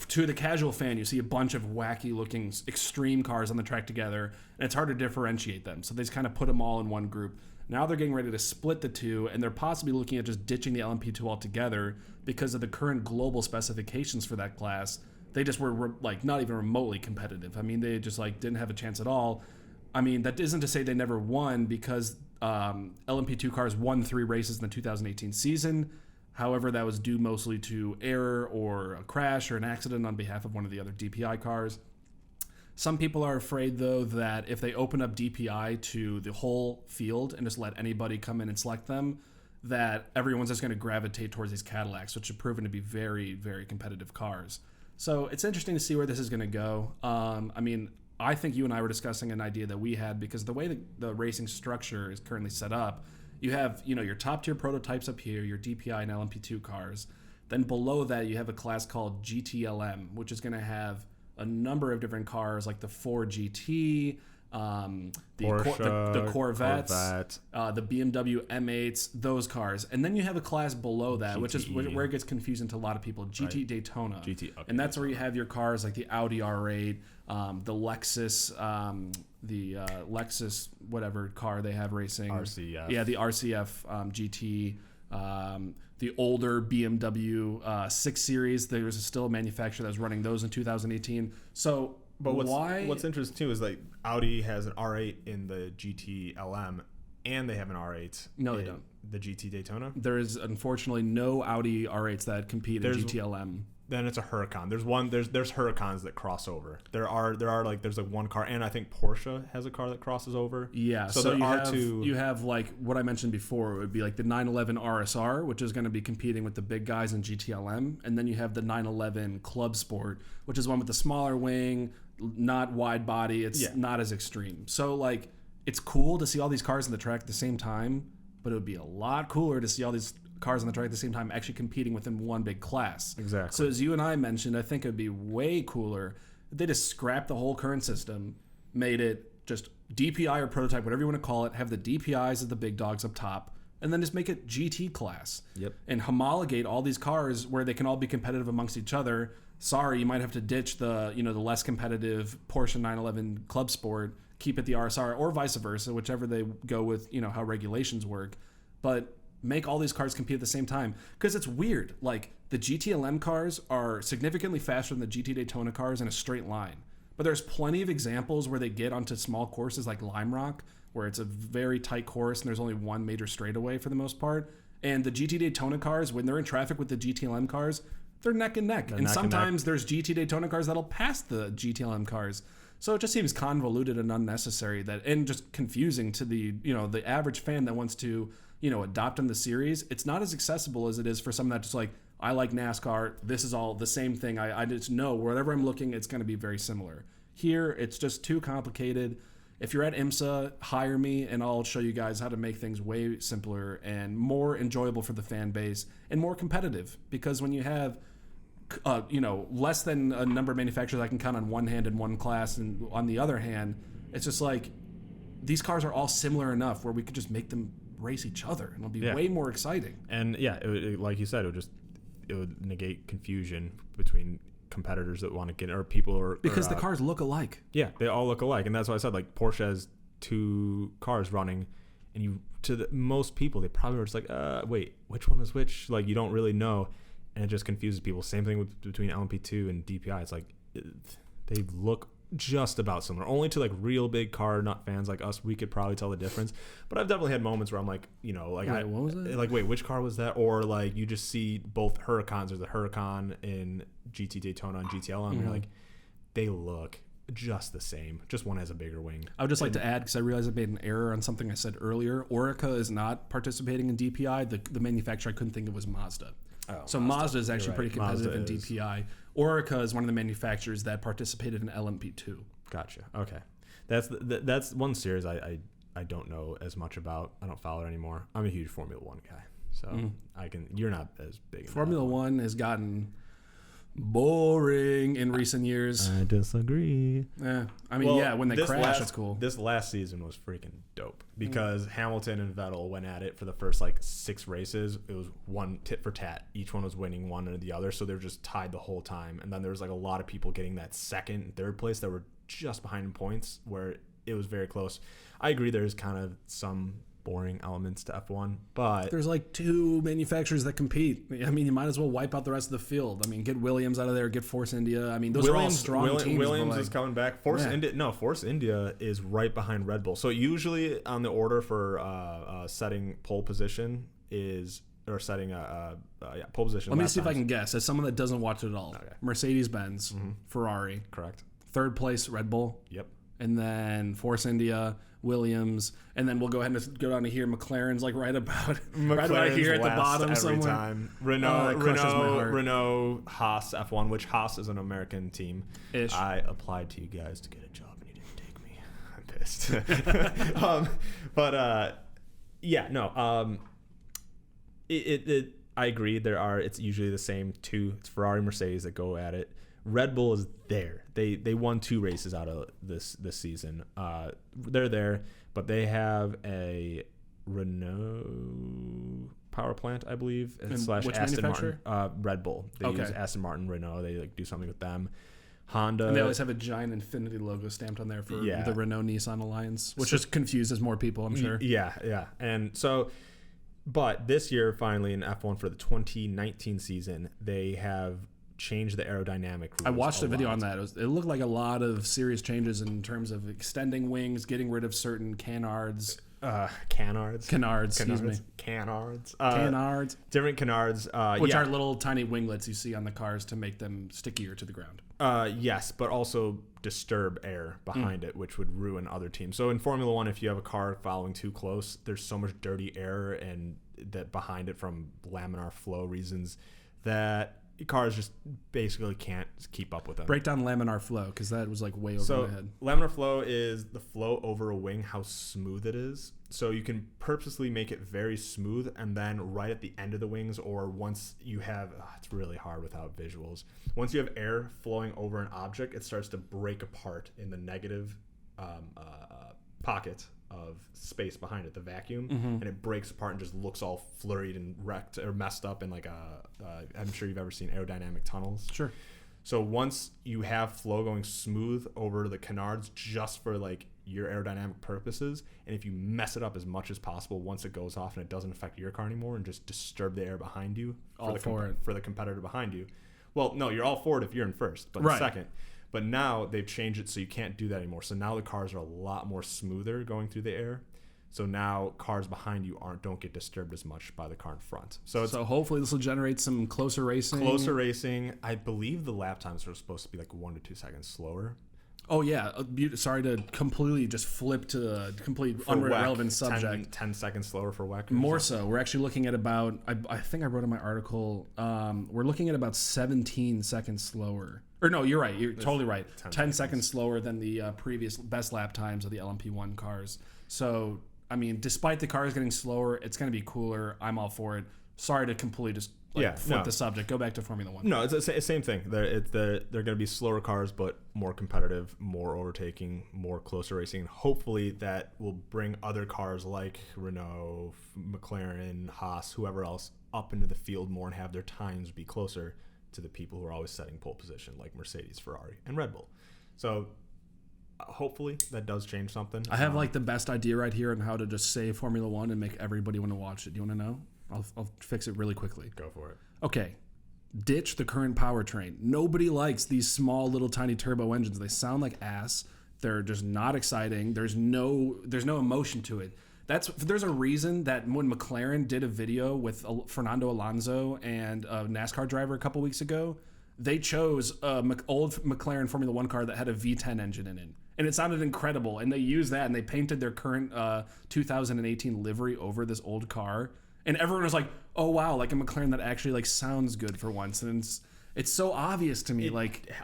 to the casual fan, you see a bunch of wacky looking extreme cars on the track together, and it's hard to differentiate them. So they just kind of put them all in one group. Now they're getting ready to split the two, and they're possibly looking at just ditching the LMP2 altogether because of the current global specifications for that class. They just were like not even remotely competitive. I mean, they just like didn't have a chance at all. I mean, that isn't to say they never won, because LMP2 cars won 3 races in the 2018 season. However, that was due mostly to error or a crash or an accident on behalf of one of the other DPI cars. Some people are afraid, though, that if they open up DPI to the whole field and just let anybody come in and select them, that everyone's just going to gravitate towards these Cadillacs, which have proven to be very, very competitive cars. So it's interesting to see where this is going to go. I mean, I think you and I were discussing an idea that we had, because the way the racing structure is currently set up, you have, your top tier prototypes up here, your DPI and LMP2 cars. Then below that, you have a class called GTLM, which is going to have a number of different cars like the Ford GT, Porsche, the Corvettes, the BMW M8s, those cars. And then you have a class below that, which is where it gets confusing to a lot of people, GT Daytona. GT, okay. And that's where you have your cars like the Audi R8, the Lexus, Lexus whatever car they have racing. RCF. Yeah, the RCF GT. The older BMW 6 Series, there was still a manufacturer that was running those in 2018. So, but what's interesting too is like Audi has an R8 in the GT LM, and they have an R8. No, they don't. The GT Daytona. There is unfortunately no Audi R8s that compete in GT LM. Then it's a Huracan. There's Huracans that cross over. There's like one car, and I think Porsche has a car that crosses over. Yeah, so you have like what I mentioned before. It would be like the 911 RSR, which is going to be competing with the big guys in GTLM, and then you have the 911 Club Sport, which is one with the smaller wing, not wide body. It's not as extreme. So like, it's cool to see all these cars on the track at the same time, but it would be a lot cooler to see all these cars on the track at the same time actually competing within one big class. Exactly. So as you and I mentioned, I think it would be way cooler if they just scrapped the whole current system, made it just DPI or prototype, whatever you want to call it, have the DPIs of the big dogs up top, and then just make it GT class. Yep. And homologate all these cars where they can all be competitive amongst each other. Sorry, you might have to ditch the the less competitive Porsche 911 Club Sport, keep it the RSR, or vice versa, whichever they go with, how regulations work. But make all these cars compete at the same time, because it's weird. Like, the GTLM cars are significantly faster than the GT Daytona cars in a straight line, but there's plenty of examples where they get onto small courses like Lime Rock, where it's a very tight course and there's only one major straightaway for the most part, and the GT Daytona cars, when they're in traffic with the GTLM cars, they're neck and neck. And sometimes there's GT Daytona cars that'll pass the GTLM cars. So it just seems convoluted and unnecessary, and just confusing to the the average fan that wants to adopt in the series. It's not as accessible as it is for someone that's just like, I like NASCAR. This is all the same thing. I just know wherever I'm looking, it's going to be very similar. Here, it's just too complicated. If you're at IMSA, hire me and I'll show you guys how to make things way simpler and more enjoyable for the fan base and more competitive. Because when you have less than a number of manufacturers I can count on one hand in one class, and on the other hand, it's just like, these cars are all similar enough where we could just make them race each other, and it'll be way more exciting. And like you said, it would negate confusion between competitors that want to get, or people because the cars look alike. Yeah, they all look alike, and that's why I said, like, Porsche has 2 cars running, and most people, they probably were just like, wait, which one is which? Like, you don't really know, and it just confuses people. Same thing between LMP2 and DPI. It's like they look just about similar, only to like real big car nut fans like us. We could probably tell the difference, but I've definitely had moments where I'm like, what was that? Like, wait, which car was that? Or like, you just see both Huracans. There's a Huracan in GT Daytona and GTLM. And you're like, they look just the same. Just one has a bigger wing. I would just like to add, because I realized I made an error on something I said earlier. Orica is not participating in DPI. The manufacturer I couldn't think of was Mazda. So Mazda is actually pretty competitive in DPI. Orica is one of the manufacturers that participated in LMP2. Gotcha. Okay, that's one series I don't know as much about. I don't follow it anymore. I'm a huge Formula One guy, so You're not as big. Formula One has gotten boring in recent years. I disagree. Yeah, I mean, when they crash, it's cool. This last season was freaking dope because Hamilton and Vettel went at it for the first like 6 races. It was one tit for tat. Each one was winning one or the other, so they were just tied the whole time. And then there was like a lot of people getting that second and third place that were just behind in points, where it was very close. I agree. There's kind of some boring elements to F1, but there's like 2 manufacturers that compete. I mean, you might as well wipe out the rest of the field. I mean, get Williams out of there, get Force India. I mean, those are all strong teams. Williams is coming back. Force India is right behind Red Bull. So usually on the order for setting pole position setting pole position. Let me see if I can guess. As someone that doesn't watch it at all, Mercedes-Benz, Ferrari, correct. 3rd place Red Bull. Yep. And then Force India, Williams, and then we'll go ahead and go down to here. McLaren's like right about here at the bottom every somewhere. Time. Renault, Haas F1, which Haas is an American team. Ish. I applied to you guys to get a job and you didn't take me. I'm pissed. I agree. It's usually the same 2. It's Ferrari, Mercedes that go at it. Red Bull is there. They won 2 races out of this season. They're there, but they have a Renault power plant, I believe, slash which Aston manufacturer? Martin. Red Bull. They use Aston Martin, Renault. They like do something with them. Honda. And they always have a giant Infinity logo stamped on there for the Renault-Nissan alliance, which just confuses more people, I'm sure. Yeah. And so, but this year, finally, in F1 for the 2019 season, they have change the aerodynamic rules. I watched a video on that. It looked like a lot of serious changes in terms of extending wings, getting rid of certain canards. Canards. Excuse me. Canards. Different canards. Which are little tiny winglets you see on the cars to make them stickier to the ground. Yes, but also disturb air behind it, which would ruin other teams. So in Formula One, if you have a car following too close, there's so much dirty air and that behind it from laminar flow reasons that cars just basically can't keep up with them. Break down laminar flow, because that was like way over my head. Laminar flow is the flow over a wing, how smooth it is. So you can purposely make it very smooth, and then right at the end of the wings, or once you have, it's really hard without visuals. Once you have air flowing over an object, it starts to break apart in the negative pocket of space behind it, the vacuum, and it breaks apart and just looks all flurried and wrecked or messed up in like I'm sure you've ever seen aerodynamic tunnels. Sure. So once you have flow going smooth over the canards just for like your aerodynamic purposes, and if you mess it up as much as possible once it goes off and it doesn't affect your car anymore and just disturb the air behind you for the competitor behind you. Well, no, you're all for it if you're in first, but in second. But now they've changed it so you can't do that anymore. So now the cars are a lot more smoother going through the air. So now cars behind you don't get disturbed as much by the car in front. So hopefully this will generate some closer racing. I believe the lap times are supposed to be like 1 to 2 seconds slower. Oh, yeah. Sorry to completely just flip to a complete irrelevant subject. 10 seconds slower for WEC. More so. We're actually looking at about, I think I wrote in my article, we're looking at about 17 seconds slower. Or no, you're right. You're totally right. 10 seconds slower than the previous best lap times of the LMP1 cars. So, I mean, despite the cars getting slower, it's going to be cooler. I'm all for it. Sorry to completely just flip the subject. Go back to Formula One. No, it's the same thing. They're going to be slower cars, but more competitive, more overtaking, more closer racing. Hopefully that will bring other cars like Renault, McLaren, Haas, whoever else up into the field more and have their times be closer to the people who are always setting pole position, like Mercedes, Ferrari, and Red Bull. So hopefully that does change something. I have like the best idea right here on how to just save Formula One and make everybody want to watch it. Do you want to know? I'll fix it really quickly. Go for it. Okay. Ditch the current powertrain. Nobody likes these small little tiny turbo engines. They sound like ass. They're just not exciting. There's no emotion to it. There's a reason that when McLaren did a video with Fernando Alonso and a NASCAR driver a couple weeks ago, they chose an old McLaren Formula One car that had a V10 engine in it. And it sounded incredible. And they used that and they painted their current 2018 livery over this old car. And everyone was like, oh, wow, like a McLaren that actually like sounds good for once. And it's so obvious to me,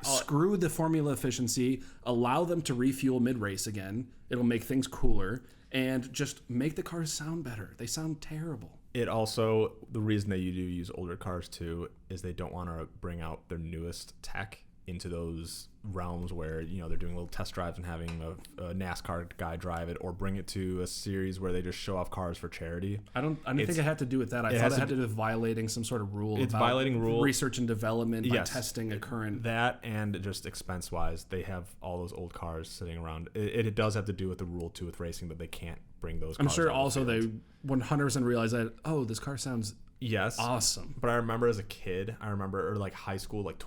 screw the formula efficiency, allow them to refuel mid-race again. It'll make things cooler. And just make the cars sound better. They sound terrible. It also, the reason that you do use older cars too, is they don't want to bring out their newest tech into those realms where, you know, they're doing little test drives and having a NASCAR guy drive it, or bring it to a series where they just show off cars for charity. I don't think it had to do with that. I thought it had to do with violating some sort of rule. It's about violating rule. Research and development by testing a current. That, and just expense wise, they have all those old cars sitting around. It does have to do with the rule too with racing, that they can't bring those cars. I'm sure also they 100% realize that, oh, this car sounds awesome. But I remember as a kid, or like high school, like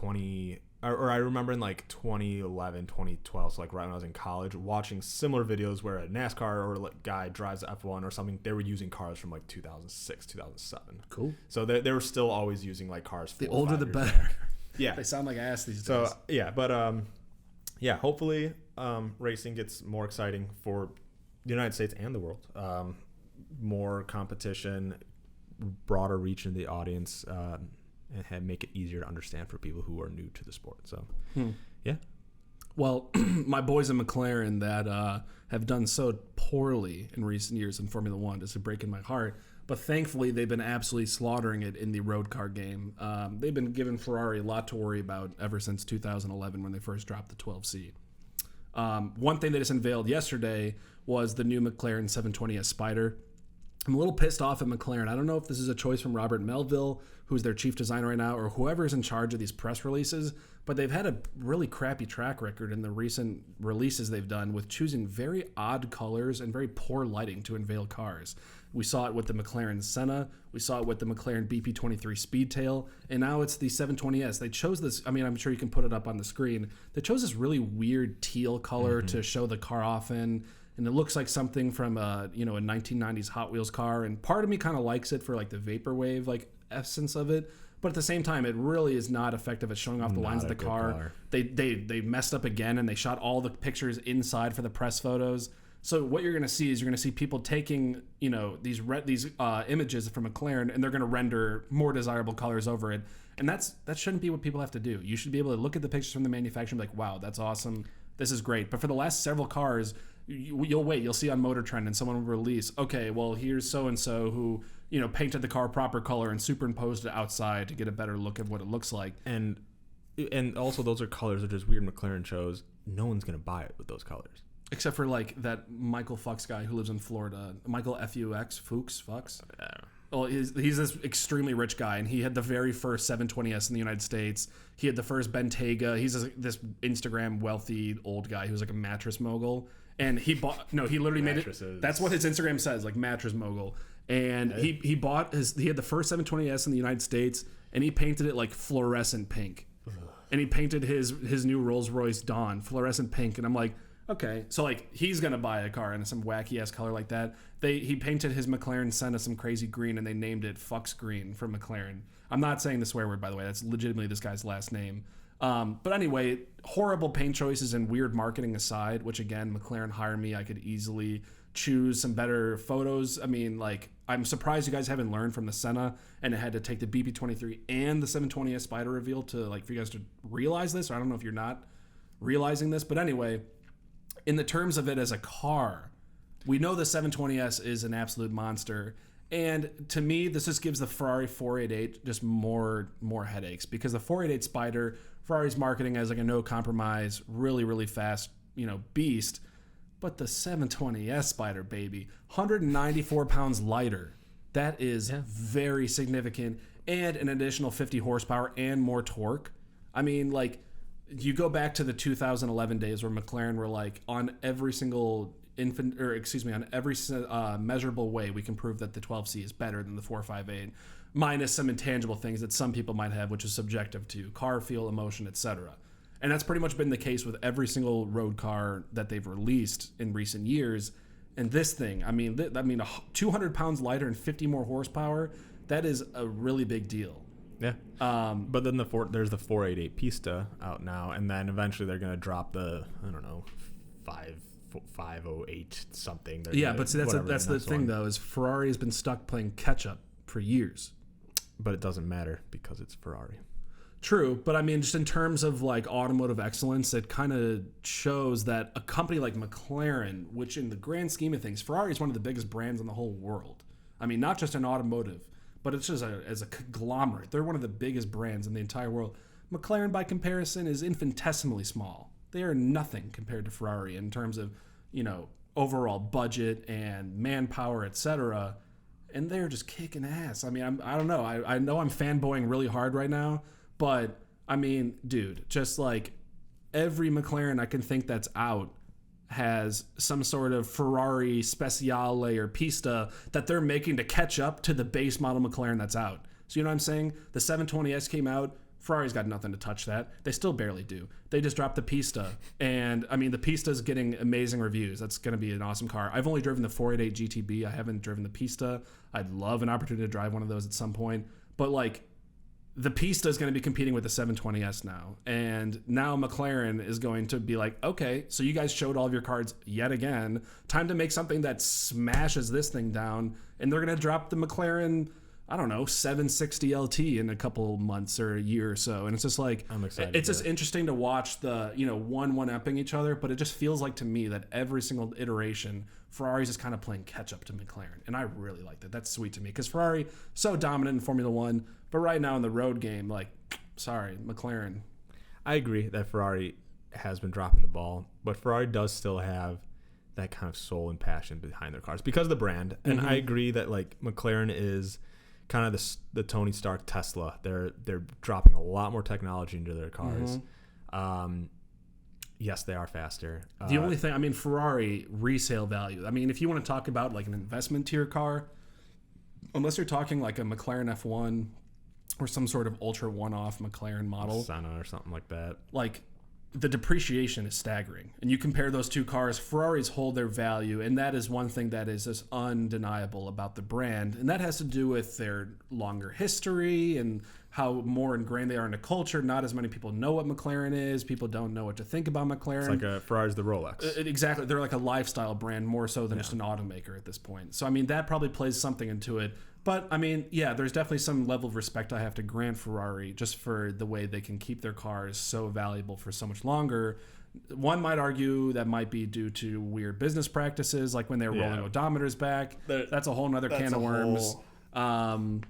or I remember in like 2011, 2012, so like right when I was in college, watching similar videos where a NASCAR or like guy drives F1 or something. They were using cars from like 2006, 2007. Cool. So they were still always using like cars. The older the better. Yeah. They sound like ass these days. So yeah, but hopefully racing gets more exciting for the United States and the world. More competition, broader reach in the audience, and make it easier to understand for people who are new to the sport. So, yeah. Well, my boys in McLaren that have done so poorly in recent years in Formula One, just breaking my heart. But thankfully, they've been absolutely slaughtering it in the road car game. They've been giving Ferrari a lot to worry about ever since 2011 when they first dropped the 12C. One thing they just unveiled yesterday was the new McLaren 720S Spider. I'm a little pissed off at McLaren. I don't know if this is a choice from Robert Melville, who's their chief designer right now, or whoever's in charge of these press releases, but they've had a really crappy track record in the recent releases they've done with choosing very odd colors and very poor lighting to unveil cars. We saw it with the McLaren Senna, we saw it with the McLaren BP23 Speedtail, and now it's the 720S. They chose this, I mean, I'm sure you can put it up on the screen. They chose this really weird teal color to show the car off in. And it looks like something from a 1990s Hot Wheels car. And part of me kind of likes it for like the vaporwave like essence of it. But at the same time, it really is not effective at showing off the lines of the car. They messed up again, and they shot all the pictures inside for the press photos. So what you're going to see is people taking these images from McLaren, and they're going to render more desirable colors over it. And that shouldn't be what people have to do. You should be able to look at the pictures from the manufacturer and be like, wow, that's awesome. This is great. But for the last several cars, you'll see on Motor Trend, and someone will release, okay, well, here's so-and-so who, painted the car proper color and superimposed it outside to get a better look at what it looks like. And also those are colors that just weird McLaren shows. No one's going to buy it with those colors. Except for like that Michael Fuchs guy who lives in Florida. Michael Fuchs? Well, he's this extremely rich guy, and he had the very first 720S in the United States. He had the first Bentayga. He's this Instagram wealthy old guy who's like a mattress mogul. And he literally made it. That's what his Instagram says, like mattress mogul. And he had the first 720S in the United States, and he painted it like fluorescent pink. And he painted his new Rolls Royce Dawn fluorescent pink. And I'm like, okay, so like he's gonna buy a car in some wacky ass color like that. He painted his McLaren Senna some crazy green, and they named it Fucks Green from McLaren. I'm not saying the swear word, by the way. That's legitimately this guy's last name. But anyway, horrible paint choices and weird marketing aside, which again, McLaren hired me. I could easily choose some better photos. I mean, like, I'm surprised you guys haven't learned from the Senna, and it had to take the BP23 and the 720S Spider reveal to for you guys to realize this. Or I don't know if you're not realizing this, but anyway, in the terms of it as a car, we know the 720S is an absolute monster. And to me, this just gives the Ferrari 488 just more headaches, because the 488 Spider, Ferrari's marketing as like a no compromise, really, really fast, beast. But the 720S Spider, baby, 194 pounds lighter. That is very significant, and an additional 50 horsepower and more torque. I mean, like, you go back to the 2011 days where McLaren were like, on every single on every measurable way, we can prove that the 12C is better than the 458, minus some intangible things that some people might have, which is subjective to car feel, emotion, etc. And that's pretty much been the case with every single road car that they've released in recent years. And this thing, I mean 200 pounds lighter and 50 more horsepower, that is a really big deal. Yeah. But then there's the 488 Pista out now, and then eventually they're going to drop the, 508 something. But see, that's the thing though, is Ferrari has been stuck playing catch up for years. But it doesn't matter because it's Ferrari. True, but I mean, just in terms of like automotive excellence, it kind of shows that a company like McLaren, which in the grand scheme of things, Ferrari is one of the biggest brands in the whole world. I mean, not just in automotive, but it's just as a conglomerate. They're one of the biggest brands in the entire world. McLaren, by comparison, is infinitesimally small. They are nothing compared to Ferrari in terms of, overall budget and manpower, etc. And they're just kicking ass. I mean, I don't know. I know I'm fanboying really hard right now, but I mean, dude, just like every McLaren I can think that's out has some sort of Ferrari Speciale or Pista that they're making to catch up to the base model McLaren that's out. So you know what I'm saying? The 720S came out. Ferrari's got nothing to touch that. They still barely do. They just dropped the Pista. And, I mean, the Pista is getting amazing reviews. That's going to be an awesome car. I've only driven the 488 GTB. I haven't driven the Pista. I'd love an opportunity to drive one of those at some point. But, like, the Pista is going to be competing with the 720S now. And now McLaren is going to be like, okay, so you guys showed all of your cards yet again. Time to make something that smashes this thing down. And they're going to drop the McLaren, I don't know, 760 LT in a couple months or a year or so. And it's just like, I'm excited. It's just interesting to watch the, one-upping each other. But it just feels like to me that every single iteration, Ferrari's just kind of playing catch up to McLaren. And I really like that. That's sweet to me because Ferrari, so dominant in Formula One. But right now in the road game, like, sorry, McLaren. I agree that Ferrari has been dropping the ball, but Ferrari does still have that kind of soul and passion behind their cars because of the brand. And I agree that, like, McLaren is kind of the Tony Stark Tesla. They're dropping a lot more technology into their cars. Yes, they are faster. The only thing, I mean, Ferrari resale value. I mean, if you want to talk about like an investment tier car, unless you're talking like a McLaren F1 or some sort of ultra one-off McLaren model, Senna or something like that, like the depreciation is staggering. And you compare those two cars, Ferraris hold their value, and that is one thing that is just undeniable about the brand. And that has to do with their longer history and how more ingrained they are in the culture. Not as many people know what McLaren is. People don't know what to think about McLaren. It's like Ferrari's the Rolex. Exactly. They're like a lifestyle brand more so than just an automaker at this point. So, I mean, that probably plays something into it. But, I mean, yeah, there's definitely some level of respect I have to grant Ferrari just for the way they can keep their cars so valuable for so much longer. One might argue that might be due to weird business practices, like when they were rolling odometers back. That's a whole nother can of worms.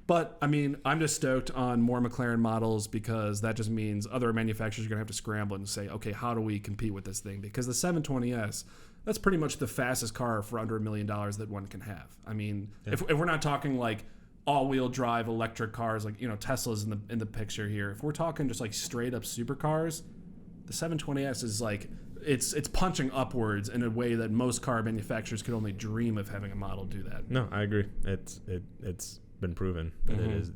But, I mean, I'm just stoked on more McLaren models because that just means other manufacturers are going to have to scramble and say, okay, how do we compete with this thing? Because the 720S... that's pretty much the fastest car for under $1 million that one can have. I mean, if we're not talking like all-wheel drive electric cars, like Tesla's in the picture here. If we're talking just like straight up supercars, the 720S is like it's punching upwards in a way that most car manufacturers could only dream of having a model do that. No, I agree. It's been proven that it is.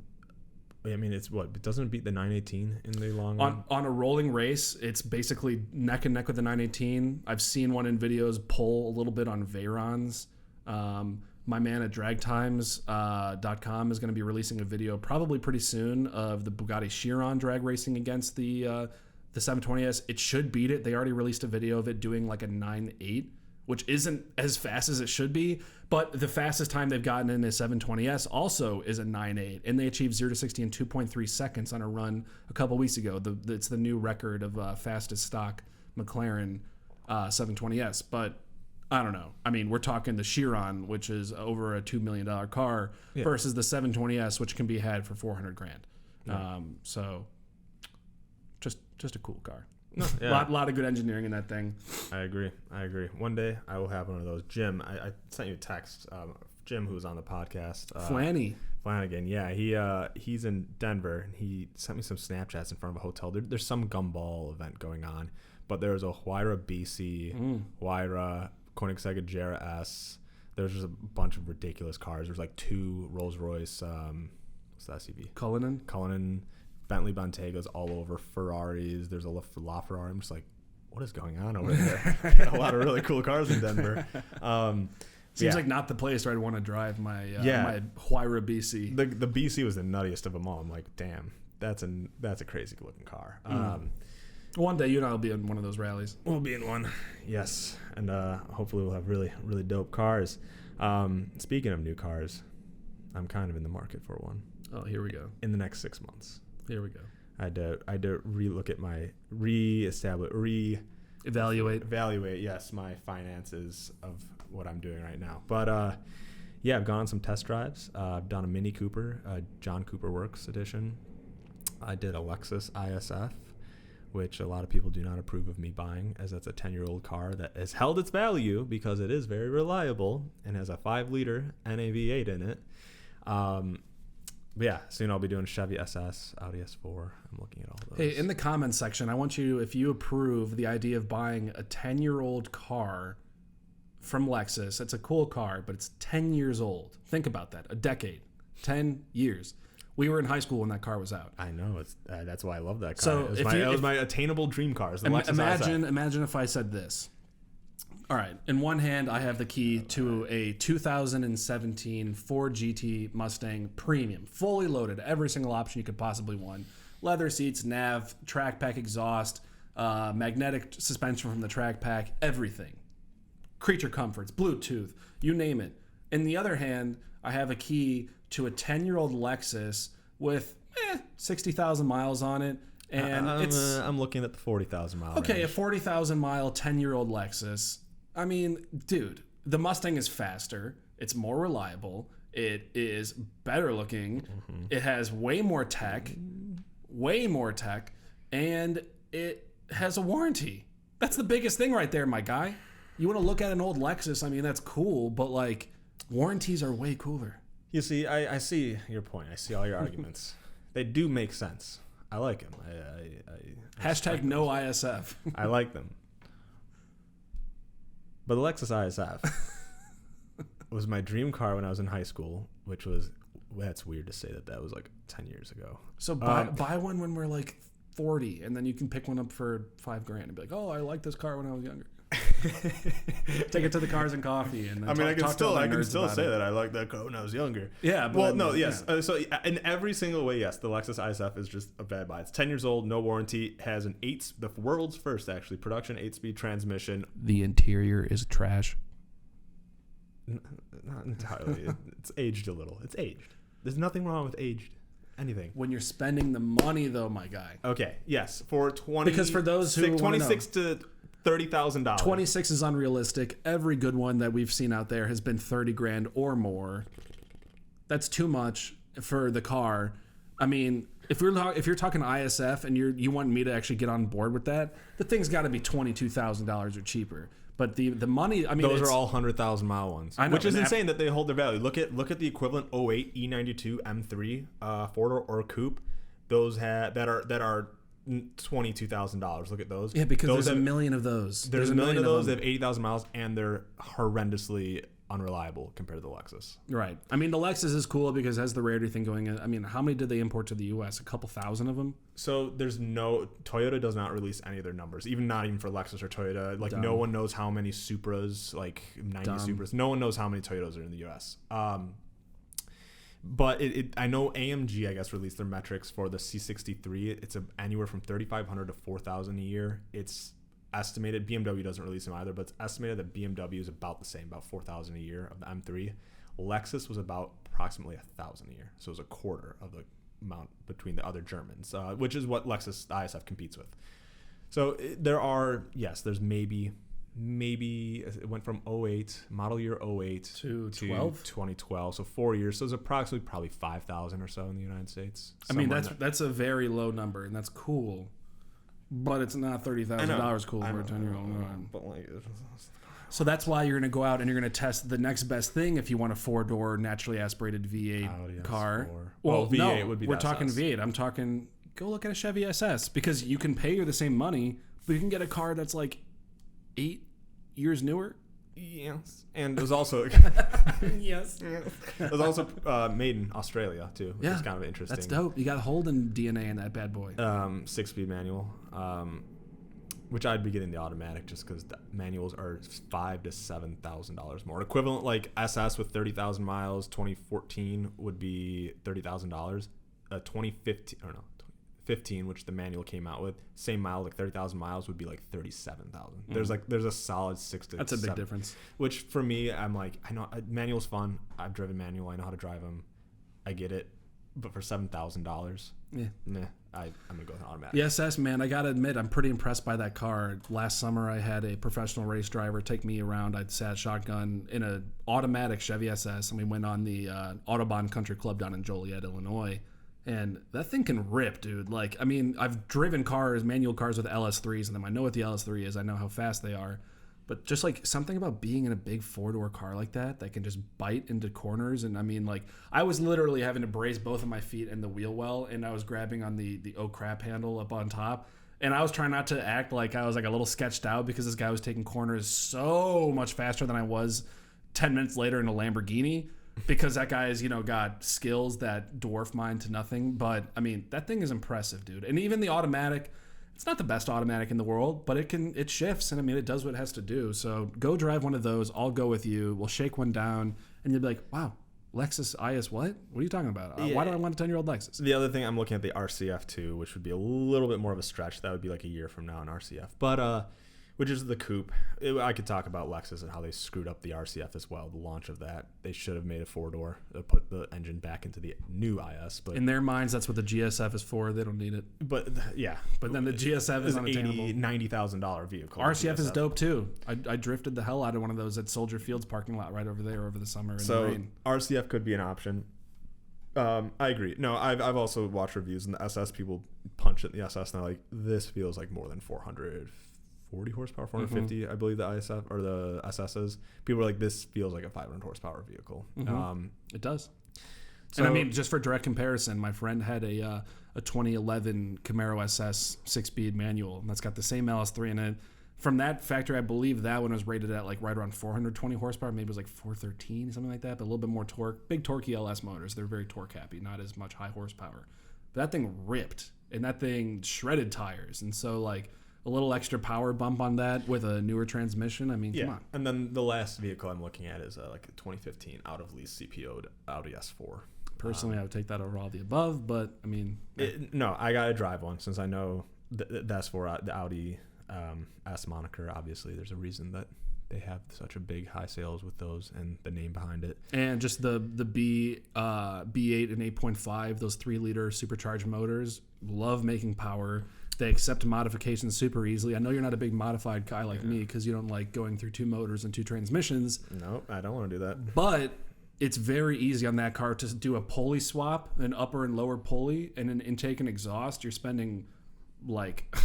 I mean, it's what? It doesn't beat the 918 in the long run? On a rolling race, it's basically neck and neck with the 918. I've seen one in videos pull a little bit on Veyrons. My man at dragtimes.com is going to be releasing a video probably pretty soon of the Bugatti Chiron drag racing against the 720S. It should beat it. They already released a video of it doing like a 9.8, which isn't as fast as it should be, but the fastest time they've gotten in a 720S also is a 9.8, and they achieved 0 to 60 in 2.3 seconds on a run a couple weeks ago. It's the new record of fastest stock McLaren 720S, but I don't know. I mean, we're talking the Chiron, which is over a $2 million car, versus the 720S, which can be had for $400,000. Yeah. So just a cool car. No, yeah. Lot of good engineering in that thing. I agree. One day I will have one of those. Jim, I sent you a text. Jim, who was on the podcast. Flanagan. Yeah, he's in Denver. And he sent me some Snapchats in front of a hotel. There's some gumball event going on, but there's a Huayra BC, Huayra, Koenigsegg Jera S. There's just a bunch of ridiculous cars. There's like 2 Rolls Royce. What's the SUV? Cullinan. Bentley Bentegas all over, Ferraris. There's a LaFerrari. I'm just like, what is going on over there? A lot of really cool cars in Denver. Seems like not the place where I'd want to drive my my Huayra BC. The BC was the nuttiest of them all. I'm like, damn, that's a crazy looking car. One day you and I will be in one of those rallies. We'll be in one, yes, and hopefully we'll have really really dope cars. Speaking of new cars, I'm kind of in the market for one. Oh, here we go. In the next 6 months. Here we go. I had to relook at my evaluate, yes, my finances of what I'm doing right now. But I've gone on some test drives. I've done a Mini Cooper, John Cooper Works edition. I did a Lexus ISF, which a lot of people do not approve of me buying, as that's a 10-year-old car that has held its value because it is very reliable and has a 5-liter NAV8 in it. But yeah, soon I'll be doing Chevy SS, Audi S4. I'm looking at all those. Hey, in the comments section, I want you, if you approve the idea of buying a 10-year-old car from Lexus, it's a cool car, but it's 10 years old. Think about that. A decade. 10 years. We were in high school when that car was out. I know. It's that's why I love that car. So it was my attainable dream car. Imagine if I said this. All right. In one hand, I have the key to a 2017 Ford GT Mustang Premium, fully loaded, every single option you could possibly want. Leather seats, nav, track pack exhaust, magnetic suspension from the track pack, everything. Creature comforts, Bluetooth, you name it. In the other hand, I have a key to a 10-year-old Lexus with 60,000 miles on it. And I'm looking at the 40,000 mile Okay, range. a 40,000 mile 10-year-old Lexus. I mean, dude, the Mustang is faster. It's more reliable. It is better looking. Mm-hmm. It has way more tech, and it has a warranty. That's the biggest thing right there, my guy. You want to look at an old Lexus, I mean, that's cool, but like, warranties are way cooler. You see, I see your point. I see all your arguments. They do make sense. I like them. Hashtag no ISF. I like them. But the Lexus ISF was my dream car when I was in high school, which was, that's weird to say that was like 10 years ago. So buy one when we're like 40, and then you can pick one up for $5,000 and be like, oh, I liked this car when I was younger. Take it to the Cars and Coffee, and then I can still say that I liked that car when I was younger. Yeah. But yes. So in every single way, yes, the Lexus ISF is just a bad buy. It's 10 years old, no warranty, has the world's first actually production 8-speed transmission. The interior is trash. Not entirely. It's aged a little. It's aged. There's nothing wrong with aged anything. When you're spending the money, though, my guy. Okay. Yes. For 20. Because for those who 26 to $30,000. 26 is unrealistic. Every good one that we've seen out there has been $30,000 or more. That's too much for the car. I mean, if you're talking ISF and you want me to actually get on board with that, the thing's got to be $22,000 or cheaper. But the money, I mean, those are all 100,000 mile ones, I know, which is insane that they hold their value. Look at the equivalent 08 E92 M3 4-door or coupe. Those that are $22,000. Look at those. Yeah, because there's a million of those. There's a million of those. They have 80,000 miles, and they're horrendously unreliable compared to the Lexus. Right. I mean, the Lexus is cool because it has the rarity thing going in. I mean, how many did they import to the U.S.? A couple thousand of them? So Toyota does not release any of their numbers, not even for Lexus or Toyota. Like, no one knows how many Supras, like 90 Supras. No one knows how many Toyotas are in the U.S. But I know AMG, I guess, released their metrics for the C63. It's anywhere from $3,500 to $4,000 a year. It's estimated, BMW doesn't release them either, but it's estimated that BMW is about the same, about $4,000 a year of the M3. Lexus was about approximately $1,000 a year, so it was a quarter of the amount between the other Germans, which is what Lexus ISF competes with. So there's maybe it went from 08, model year 08 to 2012, so 4 years. So it's approximately probably 5,000 or so in the United States. I mean, that's a very low number, and that's cool, but it's not $30,000 cool for a 10-year-old. But like, so that's why you're going to go out and you're going to test the next best thing if you want a 4-door naturally aspirated V8 car. Well, V8 would be. We're talking V8. I'm talking. Go look at a Chevy SS because you can pay the same money, but you can get a car that's like 8 years newer. Yes, and it was also yes. It was also made in Australia too, which is kind of interesting. That's dope. You got Holden DNA in that bad boy. 6-speed manual, which I'd be getting the automatic just because the manuals are $5,000 to $7,000 more. Equivalent like SS with 30,000 miles, 2014 would be $30,000. 2015, which the manual came out with, same mile, like 30,000 miles would be like 37,000. There's a solid 6 to That's a big difference. Which for me, I'm like, I know manual's fun. I've driven manual. I know how to drive them. I get it. But for $7,000, I'm gonna go with an automatic. The SS, man, I gotta admit, I'm pretty impressed by that car. Last summer, I had a professional race driver take me around. I'd sat shotgun in an automatic Chevy SS, and we went on the Autobahn Country Club down in Joliet, Illinois. And that thing can rip, dude. Like, I mean, I've driven cars, manual cars with LS3s, and then I know what the LS3 is. I know how fast they are. But just like something about being in a big 4-door car like that can just bite into corners. And I mean, like, I was literally having to brace both of my feet in the wheel well, and I was grabbing on the oh crap handle up on top. And I was trying not to act like I was like a little sketched out because this guy was taking corners so much faster than I was 10 minutes later in a Lamborghini. Because that guy has, got skills that dwarf mine to nothing. But, I mean, that thing is impressive, dude. And even the automatic, it's not the best automatic in the world, but it shifts. And, I mean, it does what it has to do. So go drive one of those. I'll go with you. We'll shake one down. And you'll be like, wow, Lexus IS what? What are you talking about? Why do I want a 10-year-old Lexus? The other thing, I'm looking at the RCF, too, which would be a little bit more of a stretch. That would be like a year from now in RCF. But, which is the coupe. I could talk about Lexus and how they screwed up the RCF as well, the launch of that. They should have made a 4-door, put the engine back into the new IS. But in their minds, that's what the GSF is for. They don't need it. But, yeah. But then the GSF is unattainable. $90,000 vehicle. RCF is dope, too. I drifted the hell out of one of those at Soldier Fields parking lot right over there over the summer in the rain. RCF could be an option. I agree. No, I've also watched reviews, and the SS people punch it in the SS, and they're like, this feels like more than 440 horsepower, 450, I believe the ISF or the SS is. People are like, this feels like a 500 horsepower vehicle. It does. So, and I mean, just for direct comparison, my friend had a 2011 Camaro SS 6-speed manual, and that's got the same LS3 in it. From that factory, I believe that one was rated at like right around 420 horsepower. Maybe it was like 413, something like that, but a little bit more torque. Big torquey LS motors. They're very torque happy, not as much high horsepower. But that thing ripped, and that thing shredded tires. And so, like, a little extra power bump on that with a newer transmission. I mean, come on. And then the last vehicle I'm looking at is like a 2015 out of lease CPO'd Audi S4. Personally, I would take that over all the above, but I mean, no, I gotta drive one since I know the S4, the Audi S moniker. Obviously, there's a reason that they have such a big high sales with those and the name behind it. And just the B8 and 8.5, those 3-liter supercharged motors, love making power. They accept modifications super easily. I know you're not a big modified guy like me because you don't like going through 2 motors and 2 transmissions. No, I don't want to do that. But it's very easy on that car to do a pulley swap, an upper and lower pulley, and an intake and exhaust. You're spending like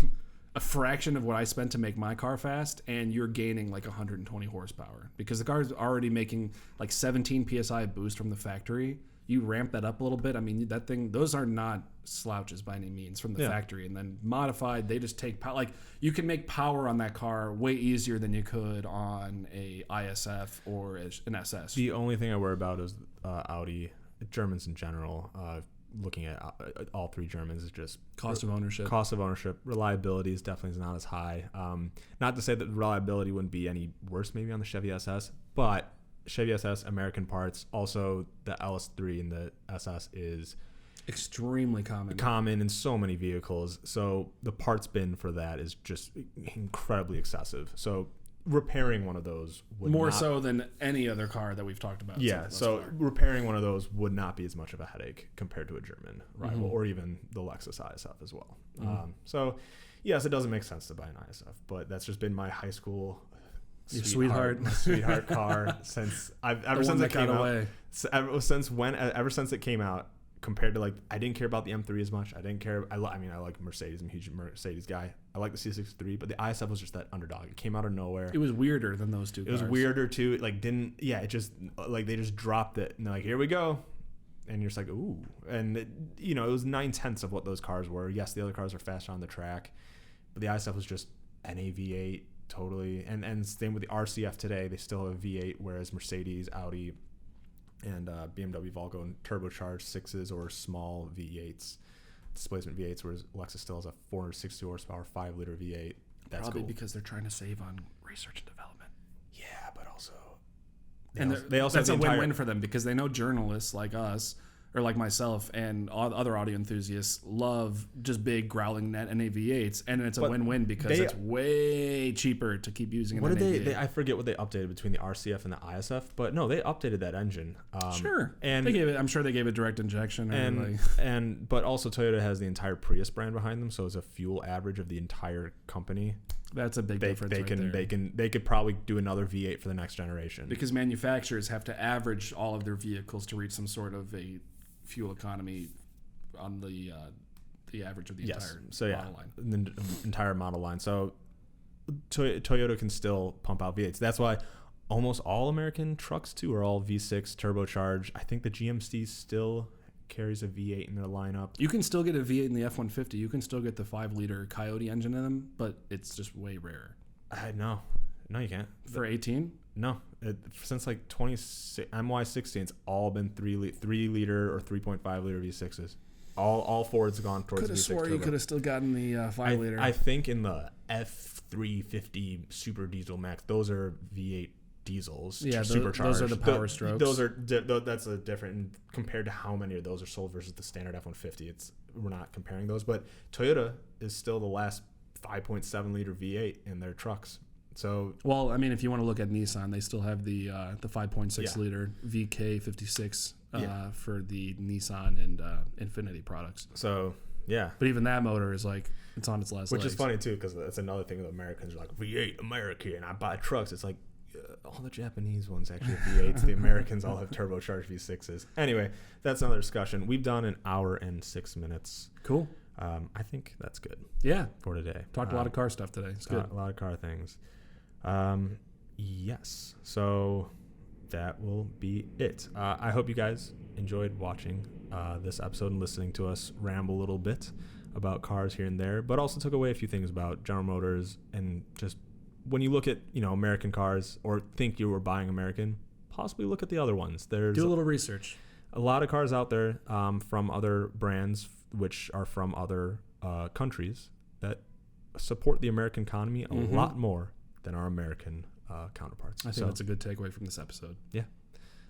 a fraction of what I spent to make my car fast, and you're gaining like 120 horsepower because the car is already making like 17 PSI boost from the factory. You ramp that up a little bit. I mean, that thing, those are not slouches by any means from the factory. And then modified, they just take power. Like, you can make power on that car way easier than you could on a ISF or an SS. The only thing I worry about is Audi, Germans in general. Looking at all 3 Germans is just cost of ownership. Cost of ownership. Reliability is definitely not as high. Not to say that reliability wouldn't be any worse maybe on the Chevy SS, but Chevy SS, American parts. Also, the LS3 and the SS is extremely common in so many vehicles. So the parts bin for that is just incredibly excessive. So repairing one of those would more so than any other car that we've talked about. Yeah, so repairing one of those would not be as much of a headache compared to a German rival or even the Lexus ISF as well. So yes, it doesn't make sense to buy an ISF, but that's just been my high school sweetheart car since ever since it came out. Compared to like, I didn't care about the M3 as much. I like Mercedes. I'm a huge Mercedes guy. I like the C63, but the ISF was just that underdog. It came out of nowhere. It was weirder than those 2 cars. It was weirder too. It just like they just dropped it and they're like, here we go. And you're just like, ooh. And it was 9/10 of what those cars were. Yes, the other cars are faster on the track, but the ISF was just an V8 totally. And same with the RCF today. They still have a V8, whereas Mercedes, Audi, and BMW Volvo and turbocharged 6s or small V8s, displacement V8s, whereas Lexus still has a 460 horsepower 5-liter V8. That's probably cool. Because they're trying to save on research and development. Yeah, but also they also that's a win-win for them because they know journalists like us or like myself and other audio enthusiasts love just big growling net NAV8s, and it's a win-win because it's way cheaper to keep using an NAV8. I forget what they updated between the RCF and the ISF, but no, they updated that engine. Sure, and I'm sure they gave it direct injection. But also Toyota has the entire Prius brand behind them, so it's a fuel average of the entire company. That's a big difference. They could probably do another V8 for the next generation because manufacturers have to average all of their vehicles to reach some sort of a fuel economy on the average of the Yes. entire model line. The entire model line. So Toyota can still pump out V8s. That's why almost all American trucks too are all V6 turbocharged. I think the GMC still carries a V8 in their lineup. You can still get a V8 in the F-150. You can still get the 5-liter Coyote engine in them, but it's just way rarer. No, you can't. For 18? No, since like MY16, it's all been 3-liter or 3.5-liter V6s. All Ford's gone towards Could have V6 swore turbo. you could have still gotten the 5-liter. I think in the F350 Super Diesel Max, those are V8 diesels. Yeah, supercharged. those are the power strokes. That's a different compared to how many of those are sold versus the standard F-150. We're not comparing those, but Toyota is still the last 5.7-liter V8 in their trucks. So, well, I mean, if you want to look at Nissan, they still have the 5.6-liter VK56 for the Nissan and Infiniti products. So, yeah. But even that motor is like, it's on its last Which legs. is funny, too, because that's another thing that Americans are like, V8 America, and I buy trucks. It's like, all the Japanese ones actually have V8s. The Americans all have turbocharged V6s. Anyway, that's another discussion. We've done an hour and 6 minutes. Cool. I think that's good. Yeah. For today. Talked a lot of car stuff today. It's good. A lot of car things. Yes. So that will be it. I hope you guys enjoyed watching this episode and listening to us ramble a little bit about cars here and there, but also took away a few things about General Motors and just when you look at, American cars or think you were buying American, possibly look at the other ones. There's do a little research. A lot of cars out there from other brands, which are from other countries that support the American economy a lot more than our American counterparts. I think that's a good takeaway from this episode. Yeah.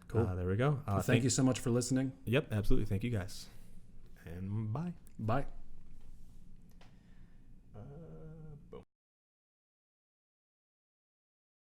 Cool. There we go. Well, thank you so much for listening. Yep, absolutely. Thank you guys. And bye. Bye.